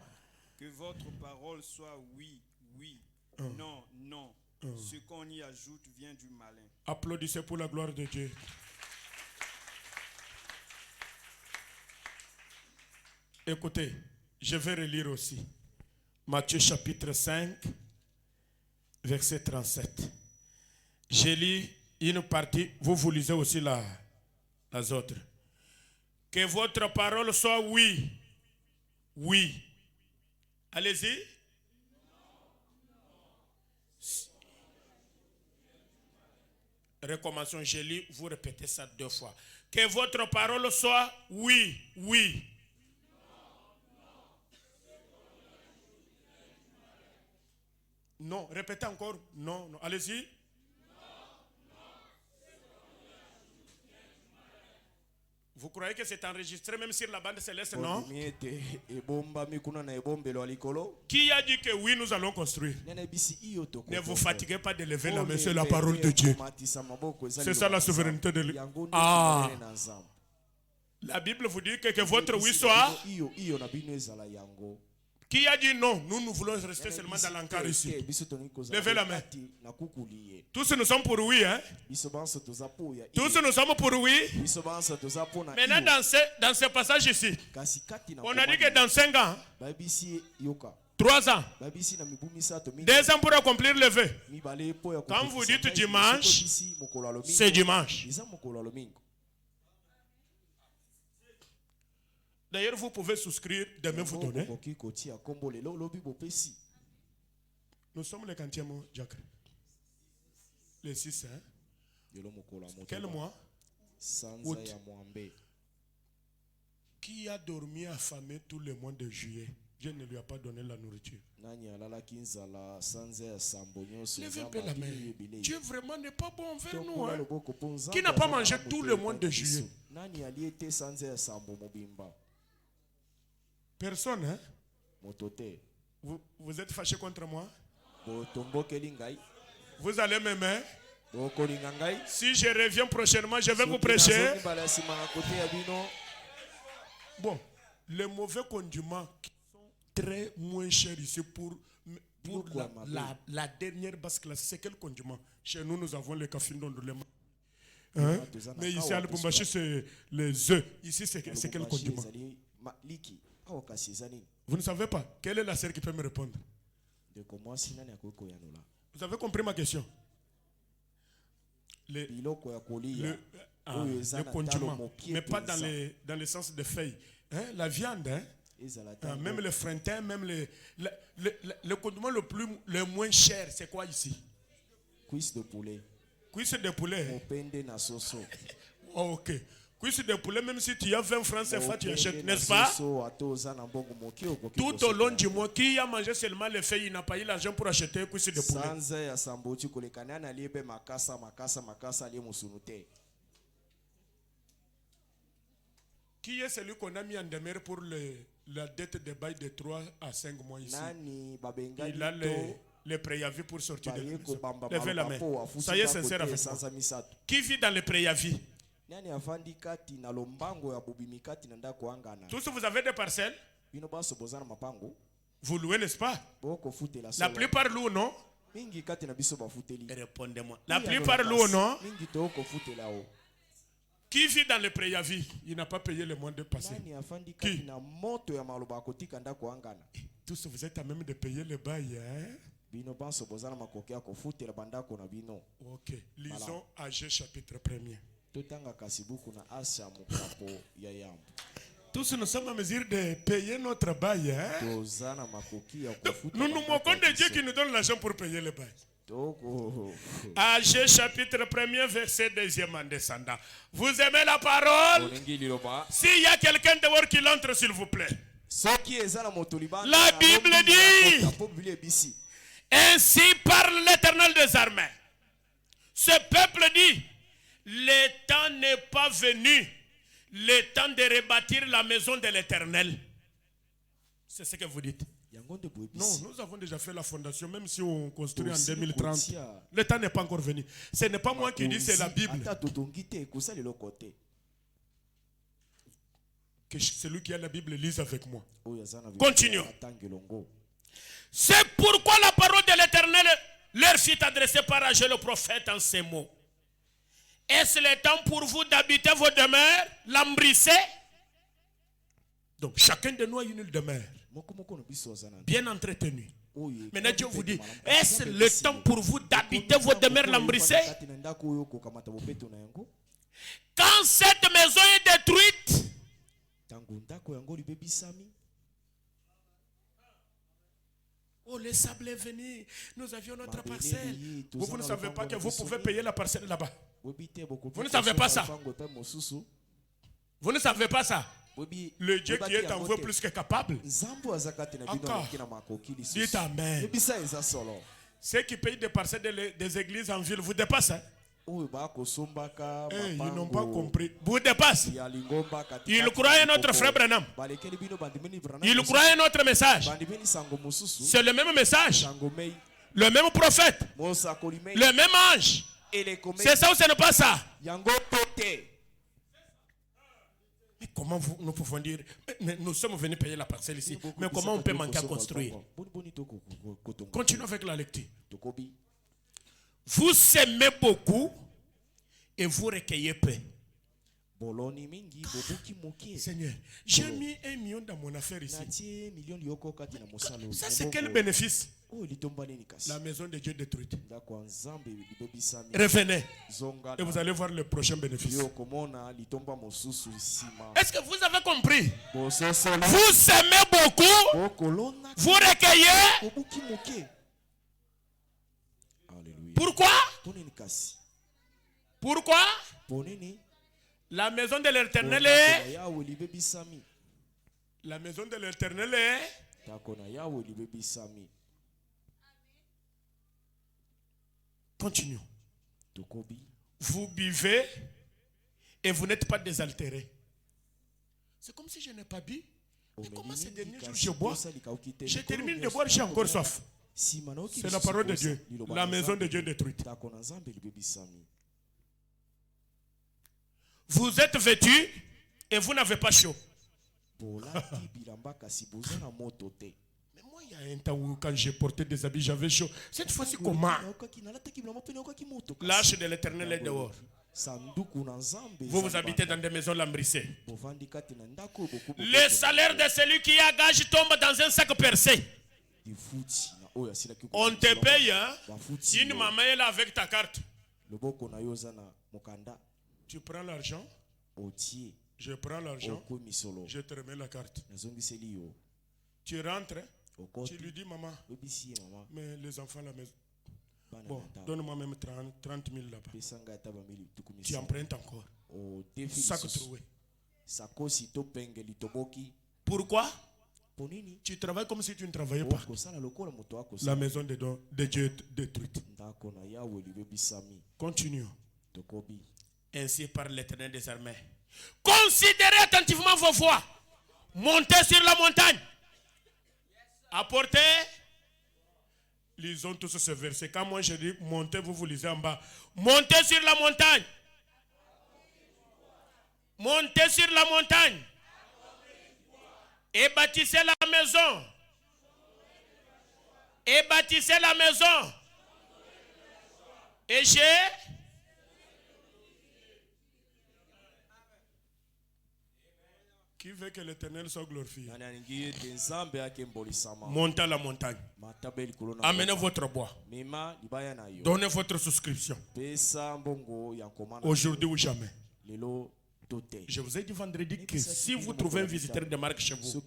Que votre parole soit oui, oui, non, non. Ce qu'on y ajoute vient du malin. Applaudissez pour la gloire de Dieu. Écoutez, je vais relire aussi. Matthieu chapitre 5, verset 37. J'ai lu une partie, vous lisez aussi les autres. Que votre parole soit oui, oui. Allez-y. Recommençons, je lis, vous répétez ça 2 fois. Que votre parole soit oui, oui. Non, répétez encore. Non, non. Allez-y. Vous croyez que c'est enregistré même sur la bande céleste, non? Qui a dit que oui, nous allons construire? Ne vous fatiguez pas de lever la main, c'est la parole de Dieu. C'est ça la souveraineté de Dieu. Ah. La Bible vous dit que votre oui soit. Qui a dit non? Nous voulons rester seulement dans l'encart ici. Levez la main. Tous nous sommes pour oui, hein? Tous nous sommes pour oui. Maintenant, dans ce passage ici, on a dit que dans 5 ans, 3 ans, 2 ans pour accomplir le vœu. Quand vous dites dimanche, c'est dimanche. D'ailleurs, vous pouvez souscrire, demain vous donner. Nous sommes le quantième, Jack. Le 6, hein? Quel mois? Août. Qui a dormi affamé tout le mois de juillet? Dieu ne lui a pas donné la nourriture. Levez un peu la main. Dieu vraiment n'est pas bon envers nous. Hein? Qui n'a pas mangé tout le mois de juillet? Personne, hein? Vous êtes fâché contre moi? Vous allez m'aimer? Si je reviens prochainement, je vais vous prêcher. Bon, les mauvais condiments qui sont très moins chers ici pour la dernière basse classe, c'est quel condiment? Chez nous, nous avons les cafindons de lait. Hein? Mais ici à Lubumbashi, c'est les œufs. Ici, c'est quel condiment? Vous ne savez pas? Quelle est la sœur qui peut me répondre? Vous avez compris ma question? Les condiments, mais pas dans le sens de feuilles. Hein? La viande, hein? Même le frintin, même le condiment le moins cher, c'est quoi ici? Cuisse de poulet. Cuisse de poulet. Oh, ok. Cuisse de poulet, même si tu as 20 francs CFA, tu achètes, n'est-ce pas? Tout au long du mois, qui a mangé seulement les feuilles, il n'a pas eu l'argent pour acheter cuisse de poulet. Qui est celui qu'on a mis en demeure pour la dette de bail de 3 à 5 mois ici? Il a les préavis pour sortir de prison. Levez la main. Soyez sincère avec moi. Qui vit dans les préavis? Tous vous avez des parcelles? Vous louez, n'est-ce pas? La plupart louent, non? Répondez-moi. La plupart louent, non? Qui vit dans le préavis? Il n'a pas payé le mois de passé. Qui? Tous vous êtes à même de payer le bail, hein? Ok. Lisons Agé chapitre 1er. Tous nous sommes en mesure de payer notre bail, hein? Nous nous moquons de Dieu qui nous donne l'argent pour payer le bail. Agé chapitre 1er, verset 2e en descendant. Vous aimez la parole? S'il y a quelqu'un dehors qui l'entre, s'il vous plaît. La Bible dit: ainsi parle l'Éternel des armées. Ce peuple dit: le temps n'est pas venu, le temps de rebâtir la maison de l'Éternel. C'est ce que vous dites. Non, nous avons déjà fait la fondation, même si on construit en 2030. Le temps n'est pas encore venu. Ce n'est pas moi qui dis, c'est la Bible. Que celui qui a la Bible lise avec moi. Continuons. C'est pourquoi la parole de l'Éternel leur fut adressée par Agé le prophète en ces mots. Est-ce le temps pour vous d'habiter vos demeures, l'embrisser? Donc chacun de nous a une demeure bien entretenue. Maintenant Dieu vous dit: est-ce le temps pour vous d'habiter vos demeures, l'embrisser? Quand cette maison est détruite, oh, le sable est venu. Nous avions notre parcelle. Vous ne savez pas que vous pouvez payer la parcelle là-bas. Vous ne savez pas ça. Vous ne savez pas ça. Le Dieu qui est en vous est plus que capable. Encore. Dites Amen. Ceux qui payent des parcelles des églises en ville vous dépassent. Hein? Hey, ils n'ont pas compris. Vous dépassent. Ils croient à notre frère Branham. Ils croient à notre message. C'est le même message. Le même prophète. Le même ange. C'est ça ou ce n'est pas ça? Mais comment nous pouvons dire, mais nous sommes venus payer la parcelle ici, mais comment on peut manquer à construire? Continuons avec la lecture. Vous semez beaucoup et vous recueillez peu. Seigneur, j'ai mis 1 million dans mon affaire ici. Ça c'est quel bénéfice? La maison de Dieu détruite. Revenez et vous allez voir le prochain bénéfice. Est-ce que vous avez compris? Vous semez beaucoup, vous recueillez. Pourquoi? Pourquoi? La maison de l'Éternel est. La maison de l'Éternel est. Continuons. Vous buvez et vous n'êtes pas désaltéré. C'est comme si je n'ai pas bu. Mais comment ces derniers jours je bois? Je termine de boire, j'ai encore soif. C'est la parole de Dieu. La maison de Dieu détruite. Vous êtes vêtus et vous n'avez pas chaud. Mais moi, il y a un temps où quand j'ai porté des habits, j'avais chaud. Cette fois-ci, comment? L'arche de l'Éternel est dehors. Vous vous habitez dans des maisons lambrissées. Le salaire de celui qui a gage tombe dans un sac percé. On te paye, hein? Si une maman est là avec ta carte, tu prends l'argent, je prends l'argent, je te remets la carte. Tu rentres, tu lui dis: maman, mais les enfants à la maison, bon, donne-moi même 30 000 là-bas. Tu empruntes encore. Sac trouvé. Pourquoi? Tu travailles comme si tu ne travaillais pas. La maison de Dieu est détruite. Continuons. Ainsi parle l'Éternel des armées. Considérez attentivement vos voies. Montez sur la montagne. Apportez. Lisons tous ce verset. Quand moi je dis montez, vous lisez en bas. Montez sur la montagne. Montez sur la montagne. Et bâtissez la maison. Et bâtissez la maison. Et j'ai... Qui veut que l'Éternel soit glorifié? Montez à la montagne. Amenez votre bois. Donnez votre souscription. Aujourd'hui ou jamais. Je vous ai dit vendredi que si vous trouvez un visiteur de marque chez vous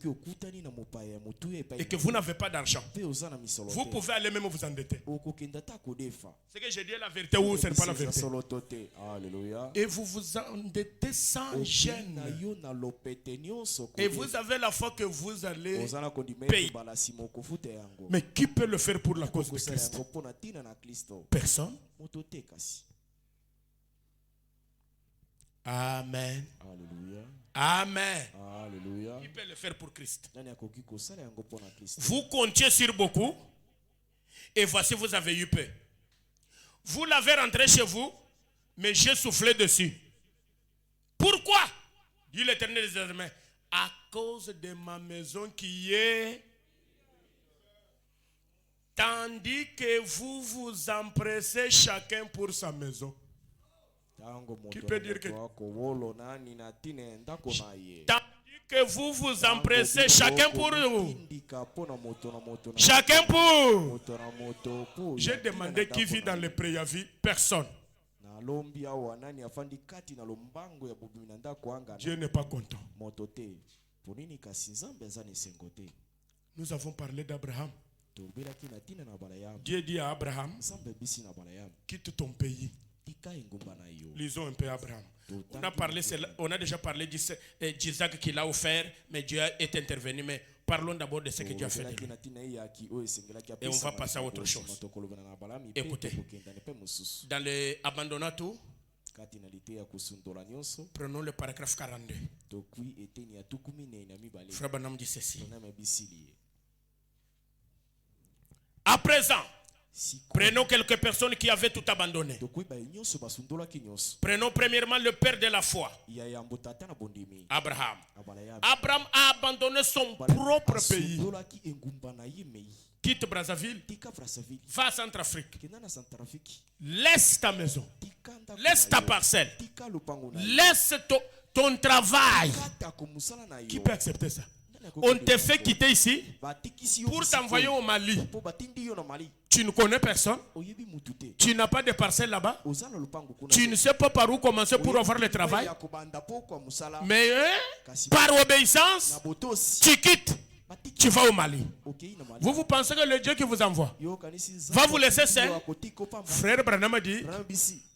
et que vous n'avez pas d'argent, vous pouvez aller même vous endetter. C'est que j'ai dit la vérité ou ce n'est pas la vérité. Et vous vous endettez sans gêne. Et vous avez la foi que vous allez payer. Mais qui peut le faire pour la cause de Christ? Personne. Amen. Alléluia. Amen. Alléluia. Qui peut le faire pour Christ? Vous comptiez sur beaucoup et voici vous avez eu peur. Vous l'avez rentré chez vous, mais j'ai soufflé dessus. Pourquoi? Dit l'Éternel des armées. À cause de ma maison qui est... Tandis que vous vous empressez chacun pour sa maison. Qui peut dire que... Tandis que vous vous empressez chacun pour vous. Chacun pour... J'ai demandé qui vit dans le préavis. Personne. Dieu n'est pas content. Nous avons parlé d'Abraham. Dieu dit à Abraham, quitte ton pays. Lisons un peu Abraham. On a déjà parlé d'Isaac qu'il a offert, mais Dieu est intervenu. Mais parlons d'abord de ce que Dieu a fait de lui. Et on va passer à autre chose. Écoutez, dans le abandonnat tout, prenons le paragraphe 42. Frère Branham dit ceci. À présent, prenons quelques personnes qui avaient tout abandonné. Prenons premièrement le père de la foi, Abraham. Abraham a abandonné son propre pays. Quitte Brazzaville, va à Centrafrique. Laisse ta maison, laisse ta parcelle, laisse ton travail. Qui peut accepter ça? On te fait quitter ici pour t'envoyer au Mali. Tu ne connais personne. Tu n'as pas de parcelle là-bas. Tu ne sais pas par où commencer pour avoir le travail. Mais par obéissance, tu quittes. Tu vas au Mali. Vous pensez que le Dieu qui vous envoie va vous laisser seul? Frère Branham dit,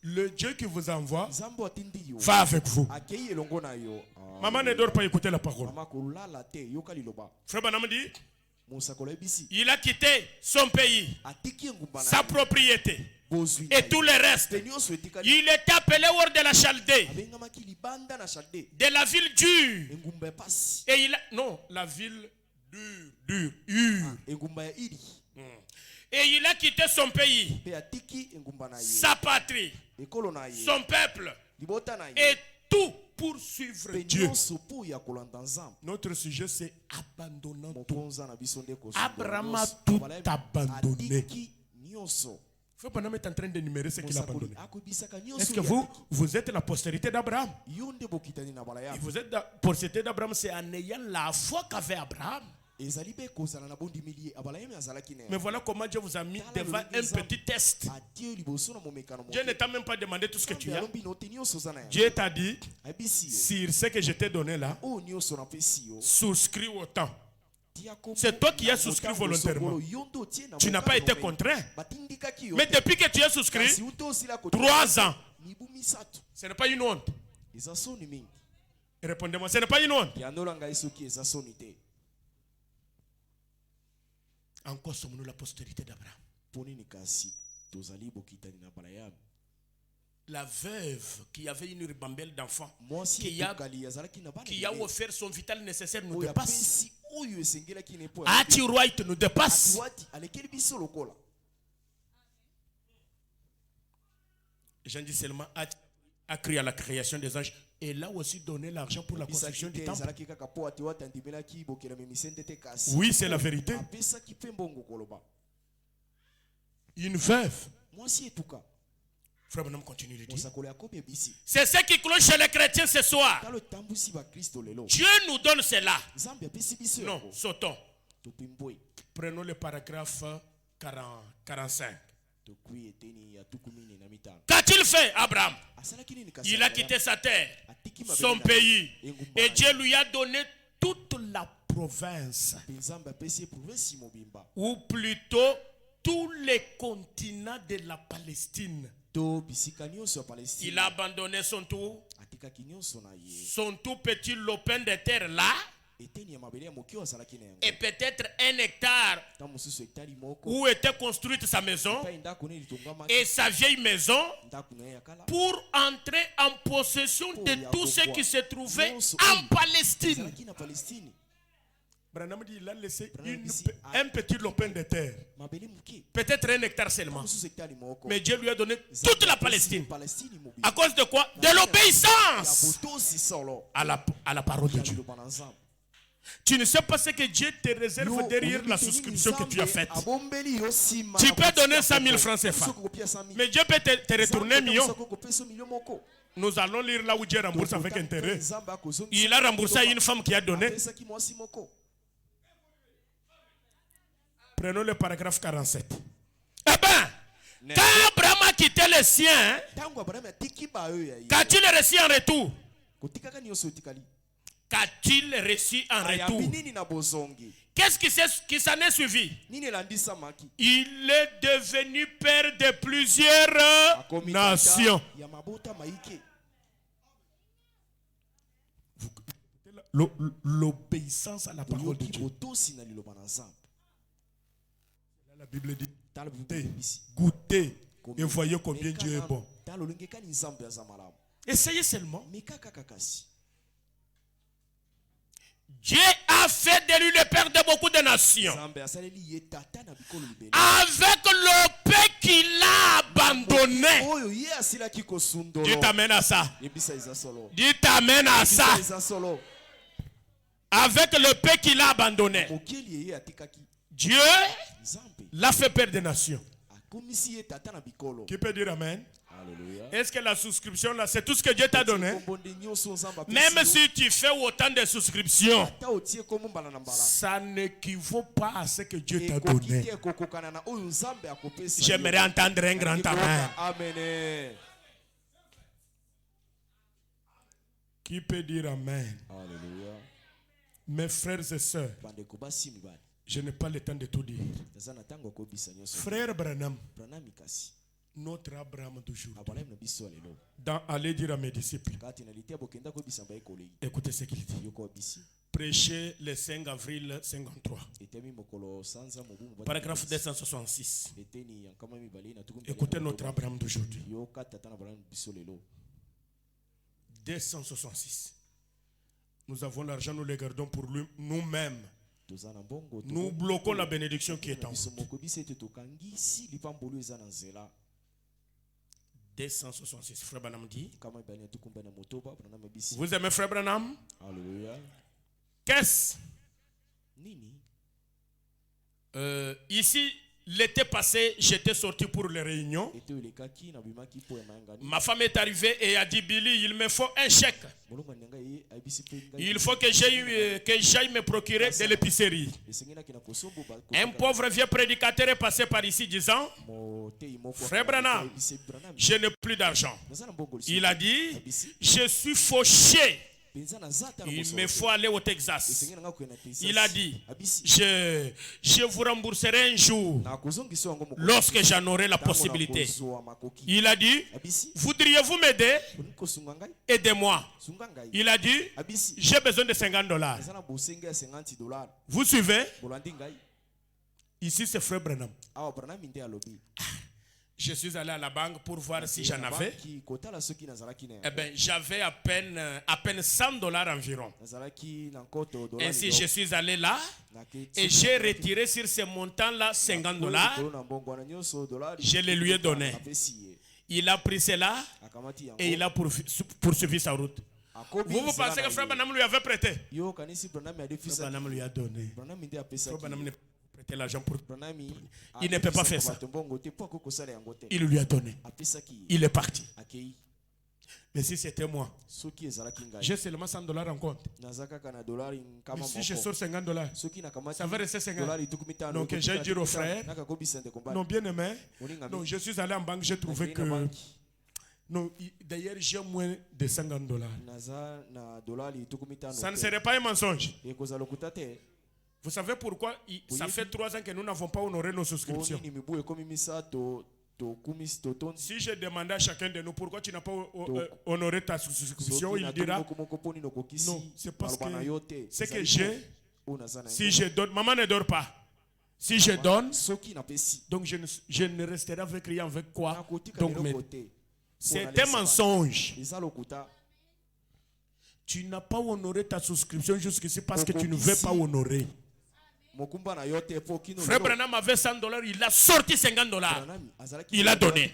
le Dieu qui vous envoie va avec vous. Maman ne dort pas écouter la parole. Frère Branham dit, il a quitté son pays, sa propriété et tout le reste. Il est appelé hors de la Chaldée, de la ville dure. Et il a, non, la ville dure, Et il a quitté son pays, sa patrie, son peuple, et tout pour suivre Dieu. Notre sujet c'est abandonnant tout. Abraham a tout abandonné. Frère Branham est en train d'énumérer ce qu'il a abandonné. Est-ce que vous êtes la postérité d'Abraham? Et vous êtes la postérité d'Abraham, c'est en ayant la foi qu'avait Abraham. Mais voilà comment Dieu vous a mis devant un petit test. Dieu ne t'a même pas demandé tout ce que tu as. Dieu t'a dit, sur ce que je t'ai donné là, souscris autant. C'est toi qui as souscrit volontairement. Tu n'as pas été contraint. Mais depuis que tu as souscrit, 3 ans, ce n'est pas une honte. Répondez-moi, ce n'est pas une honte. En quoi sommes-nous la postérité d'Abraham? La veuve qui avait une ribambelle d'enfants, qui a offert son vital nécessaire, nous dépasse. Ati Wright nous dépasse. Jean dit seulement a créé à la création des anges. Et là aussi donné l'argent pour la construction du temple. Oui, c'est la vérité. Une veuve Frère Branham continue de dire. mosakolo ya komi ebisi C'est ce qui cloche chez les chrétiens ce soir. talo etambusi bakristo lelo Dieu nous donne cela. nzambe apesi biso Non, yango sautons. topimbwe Prenons le paragraphe 45. tokwi eteni ya tuku mine na mitano Qu'a-t-il fait, Abraham? asalaki nini kasi Il a Abraham? quitté sa terre, atiki mabele son na pays, engumba et na Dieu lui a donné toute la province, ye. nzambe apesi ye provinsi mobimba ou plutôt tous les continents de la Palestine. to bisika nyonso ya palestine Il a abandonné son tout na ye son tout petit lopin de terre là, eteni ya mabele ya moki oyo azalaki na yango et peut-être 1 hectare ta mosusu hektari moko où était construite sa maison epai ndako nini litongwamaki et sa vieille maison, ndako na ye ya kala pour entrer en possession de tout ce qui se trouvait en Palestine. azalaki na palestine Branham dit il a laissé Branham dit, un petit lopin de terre, mabele moke peut-être 1 hectare ta seulement, mosusu hektari moko mais Dieu lui a donné Nzambe toute la apesi Palestine. palestine mobimba À cause de quoi? De ya l'obéissance botosi solo à la parole de ya Dieu. liloba na nzambe Tu ne sais pas ce que Dieu te réserve Yo, derrière oyebi la te nini souscription que tu as Nzambe faite. abombeli yo nsima Tu na peux kotia donner 100 000 poko. francs CFA. Soki okopia 100 000. Mais Dieu peut te retourner Nzambe million. akoki kopesa yo million moko. Nous allons lire là où Dieu rembourse avec Tokota intérêt. Nzambe akozongisa Il a remboursé à une femme qui a donné. apesaki mwasi moko. Prenons le paragraphe 47. Eh bien, quand Abraham a quitté les siens, Ntango Abraham atiki ba oyo ya ye. qu'a-t-il reçu en retour? Kotikaka nyonso etikali. Qu'a-t-il reçu en retour? Ayabi nini na bozongi. Qu'est-ce qui s'en est suivi? Nini elandisamaki. Il est devenu père de plusieurs Akomi nations. tata ya mabota maike. L'obéissance à la parole de Oyoki Dieu. botosi na liloba na Nzambe. La Bible dit, Tala goûtez, bibisi. goûtez et voyez combien Dieu est bon. Tala olengekani Nzambe aza malamu. Essayez seulement. Meka kaka kasi. Dieu a fait de lui le père de beaucoup de nations. Nzambe asaleli ye tata na bikolo libele. Avec le paix qu'il a abandonné. Oyo ye asilaki kosundolo. Dieu t'amène à ça. Yebisa eza solo. Dieu t'amène à ça. Yebisa eza solo. Avec le paix qu'il a abandonné. Mokeli ye atikaki. Dieu Nzambe l'a fait père des nations. akomisi ye tata na bikolo. Qui peut dire amen? Alléluia. Est-ce que la souscription là, c'est tout ce que Dieu t'a donné? Kombonde nyonso Nzambe apesi Même yo. si tu fais autant de souscriptions, Ata otie kombo mbala na mbala. ça n'équivaut pas à ce que Dieu t'a Ekoki donné. te ekokokana na oyo Nzambe akopesa yo. J'aimerais entendre un grand amen. Amen. Qui peut dire amen? Alléluia. Mes frères et sœurs, Bandeko basi mibali. je n'ai pas le temps de tout dire. Naza na tango akobisa nyonso. Frère Branham, Branham kasi. notre Abraham toujours, Abraham na biso lelo. dans aller dire à mes disciples, Kati na litia bokenda kobisa ba ekoli. écoutez ce qu'il dit. Yoko bisi. Prêcher le 5 avril 53, Etemi mokolo sanza mobumu. paragraphe 266. Eteni yankama mibali na tuku. Écoutez notre Abraham d'aujourd'hui. Yo kata tana Abraham biso lelo. 266. Nous avons l'argent, nous le gardons pour nous-mêmes. Toza na mbongo. Nous bloquons la bénédiction qui est en biso route. moko biso ete tokangisi lipambolo eza na nzela. 266. Frère Branham dit. Kama ibani ya tuku mbana motoba Branham bisi. Vous aimez Frère Branham? Alléluia. Qu'est-ce? Nini? Ici, l'été passé, j'étais sorti pour les réunions. Ete olekaki na bimaki po ya mayangani. Ma femme est arrivée et a dit, Billy, il me faut un chèque. Molongo nanga ye abisi pe ngai. Il faut que j'aille me procurer de l'épicerie. Esengenaki na kosombo ba. Un pauvre vieux prédicateur est passé par ici disant, Motei moko. Frère Branham, je n'ai plus d'argent. Naza na mbongo. Il a dit, je suis fauché. Penza na zata na Il kosombo. me faut aller au Texas. Esengena nga kwena Texas. Il a dit, Abisi. je vous rembourserai un jour Na kozongisa yango moko. lorsque j'en aurai la Tango na possibilité. kozwa makoki. Il a dit, Abisi. voudriez-vous m'aider? Oniko sunga ngai. Aidez-moi. Sunga ngai. Il a dit, Abisi. j'ai besoin de $50. Naza na bosenge ya $50. Vous suivez? Bolandi ngai. Ici, c'est Frère Branham. Awa Branham nde alobi. Je suis allé à la banque pour voir si j'en avais. Ki kotala soki nazalaki na. Eh bien, j'avais à peine $100 environ. Nazalaki na nkoto dollar. Ainsi, je suis allé là et j'ai retiré sur ce montant-là $50. Je le lui ai donné. Il a pris cela et il a poursuivi sa route. Vous pensez que Frère Branham lui avait prêté? Frère Branham lui a donné. Frère Branham ne prête mettez l'argent pour... Branham Il ne peut pas faire ça. apesaka bato mbongo te mpo akokosala yango te. Il lui a donné. Apesaki ye, Il est parti. akei. Mais si c'était moi, Soki ezalaki ngai, j'ai seulement $100 en compte. naza kaka na dolari nkama Mais si je moko. sors $50, Soki nakamati ça va rester 50. dolari tuku mitano, Donc, tuku j'ai mitano, dit au tuku mitano, frère, nakakobisa ndeko mbali. non, bien aimé. Moninga Non, mingi. je suis allé en banque, j'ai trouvé Nakei na que... banki. Non, d'ailleurs, j'ai moins de $50. Naza na dolari tuku mitano Ça ne te. serait pas un mensonge. Ekozala lokuta te. Vous savez pourquoi ça fait 3 ans que nous n'avons pas honoré nos souscriptions. Oni mibu ekomi misato tokumisi totondi. Si je demandais à chacun de nous pourquoi tu n'as pas honoré ta souscription, il dira non, c'est parce que ce que j'ai, si je donne, maman ne dort pas. Si je donne, donc je ne resterai avec rien, avec quoi. Donc, c'est un mensonge. Tu n'as pas honoré ta souscription jusqu'ici parce que tu ne veux pas honorer. Frère Branham avait $100, il a sorti $50. Il a donné.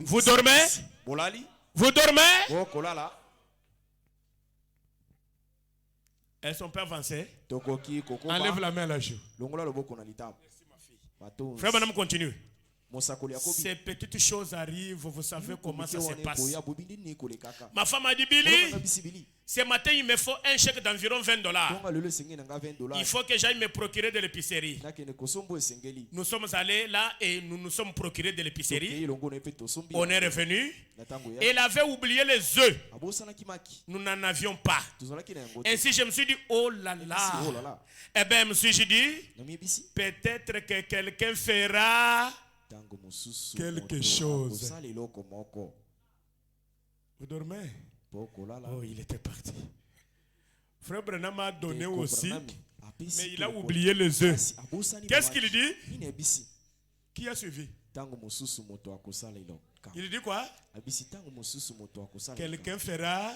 Vous dormez? Vous dormez? Elles sont pas avancées. Enlève la main à la joue. Frère Branham continue. Ces petites choses arrivent, vous savez comment ça se passe. Ma femme a dit, Billy, ce matin il me faut un chèque d'environ $20. Il faut que j'aille me procurer de l'épicerie. Nous sommes allés là et nous nous sommes procurés de l'épicerie. On est revenu. Elle avait oublié les œufs. Nous n'en avions pas. Ainsi je me suis dit, oh là là. Eh bien, je me suis dit, peut-être que quelqu'un fera quelque chose. Vous dormez? Oh, il était parti. Frère Branham a donné aussi, mais il a oublié les œufs. Qu'est-ce qu'il dit? Qui a suivi? Il dit quoi? Quelqu'un fera.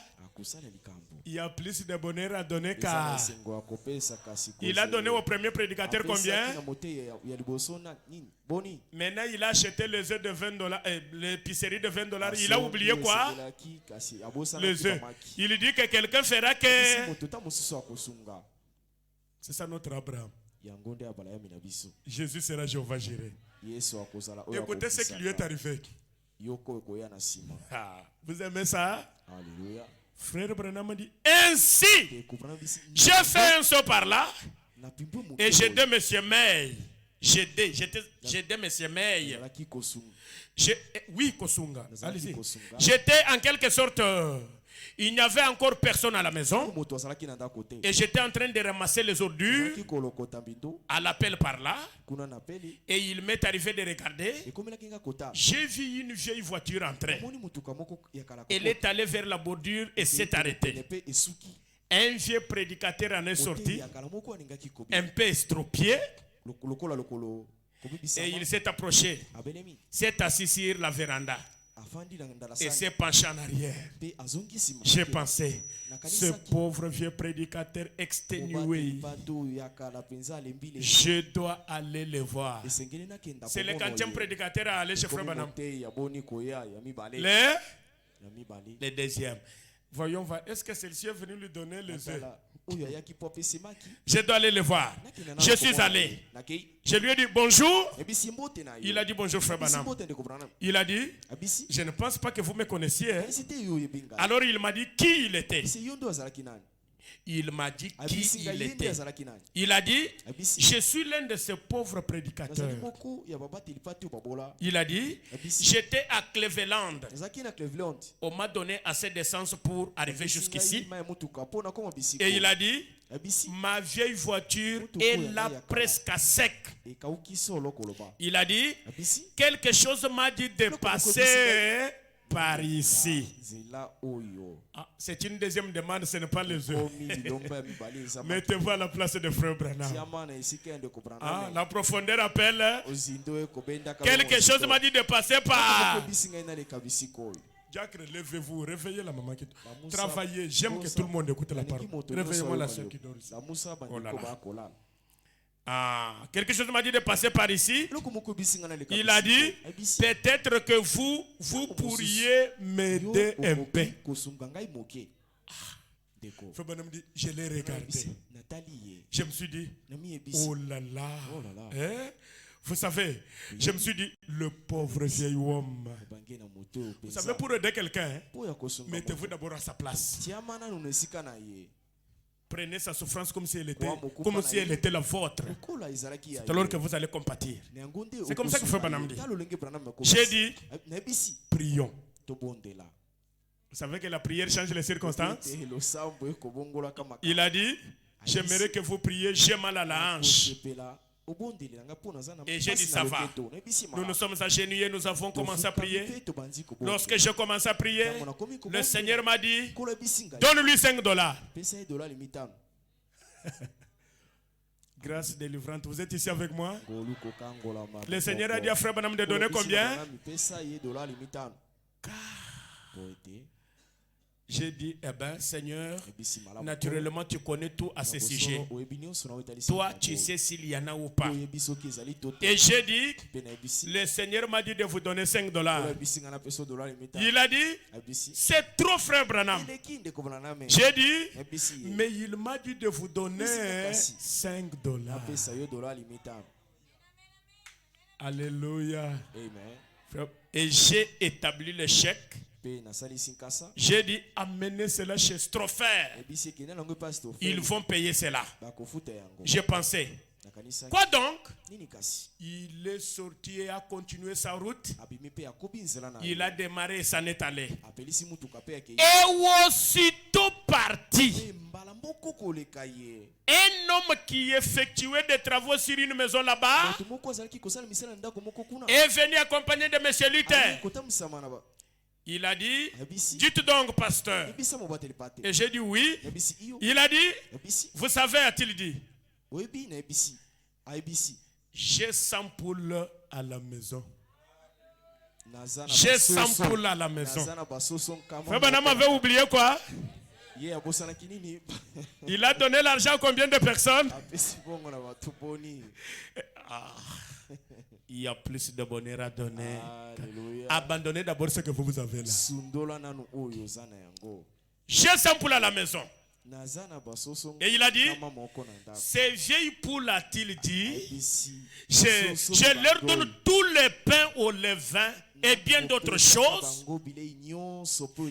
Il y a plus de bonheur à donner qu'à. Il a donné au premier prédicateur combien? Maintenant il a acheté les œufs de $20, l'épicerie de $20. Il a oublié quoi? Les œufs. Il dit que quelqu'un fera que. C'est ça notre Abraham. Jésus sera Jéhovah Jireh. Écoutez ce qui lui est arrivé. Ah, vous aimez ça? Alléluia. Frère Branham dit ainsi. J'ai fait un saut par là et j'ai dit monsieur May. J'ai dit monsieur May. Oui, Kosunga. Allez-y. J'étais en quelque sorte. Il n'y avait encore personne à la maison. Et j'étais en train de ramasser les ordures à l'appel par là. Et il m'est arrivé de regarder. J'ai vu une vieille voiture entrer. Elle est allée vers la bordure et s'est arrêtée. Un vieux prédicateur en est sorti, un peu estropié. Et il s'est approché, s'est assis sur la véranda et s'est penché en arrière. J'ai pensé, ce pauvre vieux prédicateur exténué, je dois aller le voir. C'est le 40e prédicateur à aller chez Frère Branham. Le deuxième. Voyons voir, est-ce que celle-ci est venue lui donner les œufs? Je dois aller le voir. Je suis allé. Je lui ai dit bonjour. Il a dit bonjour Frère Branham. Il a dit, je ne pense pas que vous me connaissiez. Alors il m'a dit qui il était. Il m'a dit qui il était. Il a dit, je suis l'un de ces pauvres prédicateurs. Il a dit, j'étais à Cleveland. On m'a donné assez d'essence pour arriver jusqu'ici. Et il a dit, ma vieille voiture est là presque à sec. Il a dit, quelque chose m'a dit de passer par ici. Ah, c'est une deuxième demande, ce n'est pas les œufs. Mettez-vous à la place de Frère Branham. Ah, la profondeur appelle. Quelque chose m'a dit de passer par. Jacques, levez-vous, réveillez la maman qui travaillez. J'aime que tout le monde écoute la parole. Réveillez-moi la soeur qui dort ici. Oh là là. Ah, quelque chose m'a dit de passer par ici. Il a dit, peut-être que vous pourriez m'aider un peu. Frère Branham dit, je l'ai regardé. Je me suis dit, oh là là. Hein? Vous savez, je me suis dit, le pauvre vieil homme. Vous savez, pour aider quelqu'un, mettez-vous d'abord à sa place. Prenez sa souffrance comme si elle était la vôtre. C'est alors que vous allez compatir. C'est comme ça que Frère Branham dit. J'ai dit, prions. Vous savez que la prière change les circonstances. Il a dit, j'aimerais que vous priez, j'ai mal à la hanche. Et j'ai dit, ça va. Nous nous sommes agenouillés, nous avons commencé à prier. Lorsque j'ai commencé à prier, le Seigneur m'a dit, donne-lui $5. Grâce délivrante, vous êtes ici avec moi? Le Seigneur a dit à Frère Branham de donner combien? J'ai dit, eh bien, Seigneur, naturellement, tu connais tout à ce sujet. Toi, tu sais s'il y en a ou pas. Et j'ai dit, le Seigneur m'a dit de vous donner $5. Il a dit, c'est trop, Frère Branham. J'ai dit, mais il m'a dit de vous donner $5. Alléluia. Et j'ai établi le chèque. J'ai dit, amenez cela chez Strophère. Ils vont payer cela. J'ai pensé, quoi donc? Il est sorti et a continué sa route. Il a démarré et s'en est allé. Et aussitôt parti, un homme qui effectuait des travaux sur une maison là-bas est venu accompagné de M. Luther. Il a dit, dites donc, pasteur. Et j'ai dit oui. Il a dit, vous savez, a-t-il dit, j'ai 100 poules à la maison. J'ai 100 poules à la maison. Frère Branham avait oublié quoi? Il a donné l'argent à combien de personnes? Il y a plus de bonheur à donner. Abandonnez d'abord ce que vous avez là. J'ai 100 poules à la maison. Et il a dit, ces vieilles poules, a-t-il dit, je leur donne tous les pains au levain et bien d'autres choses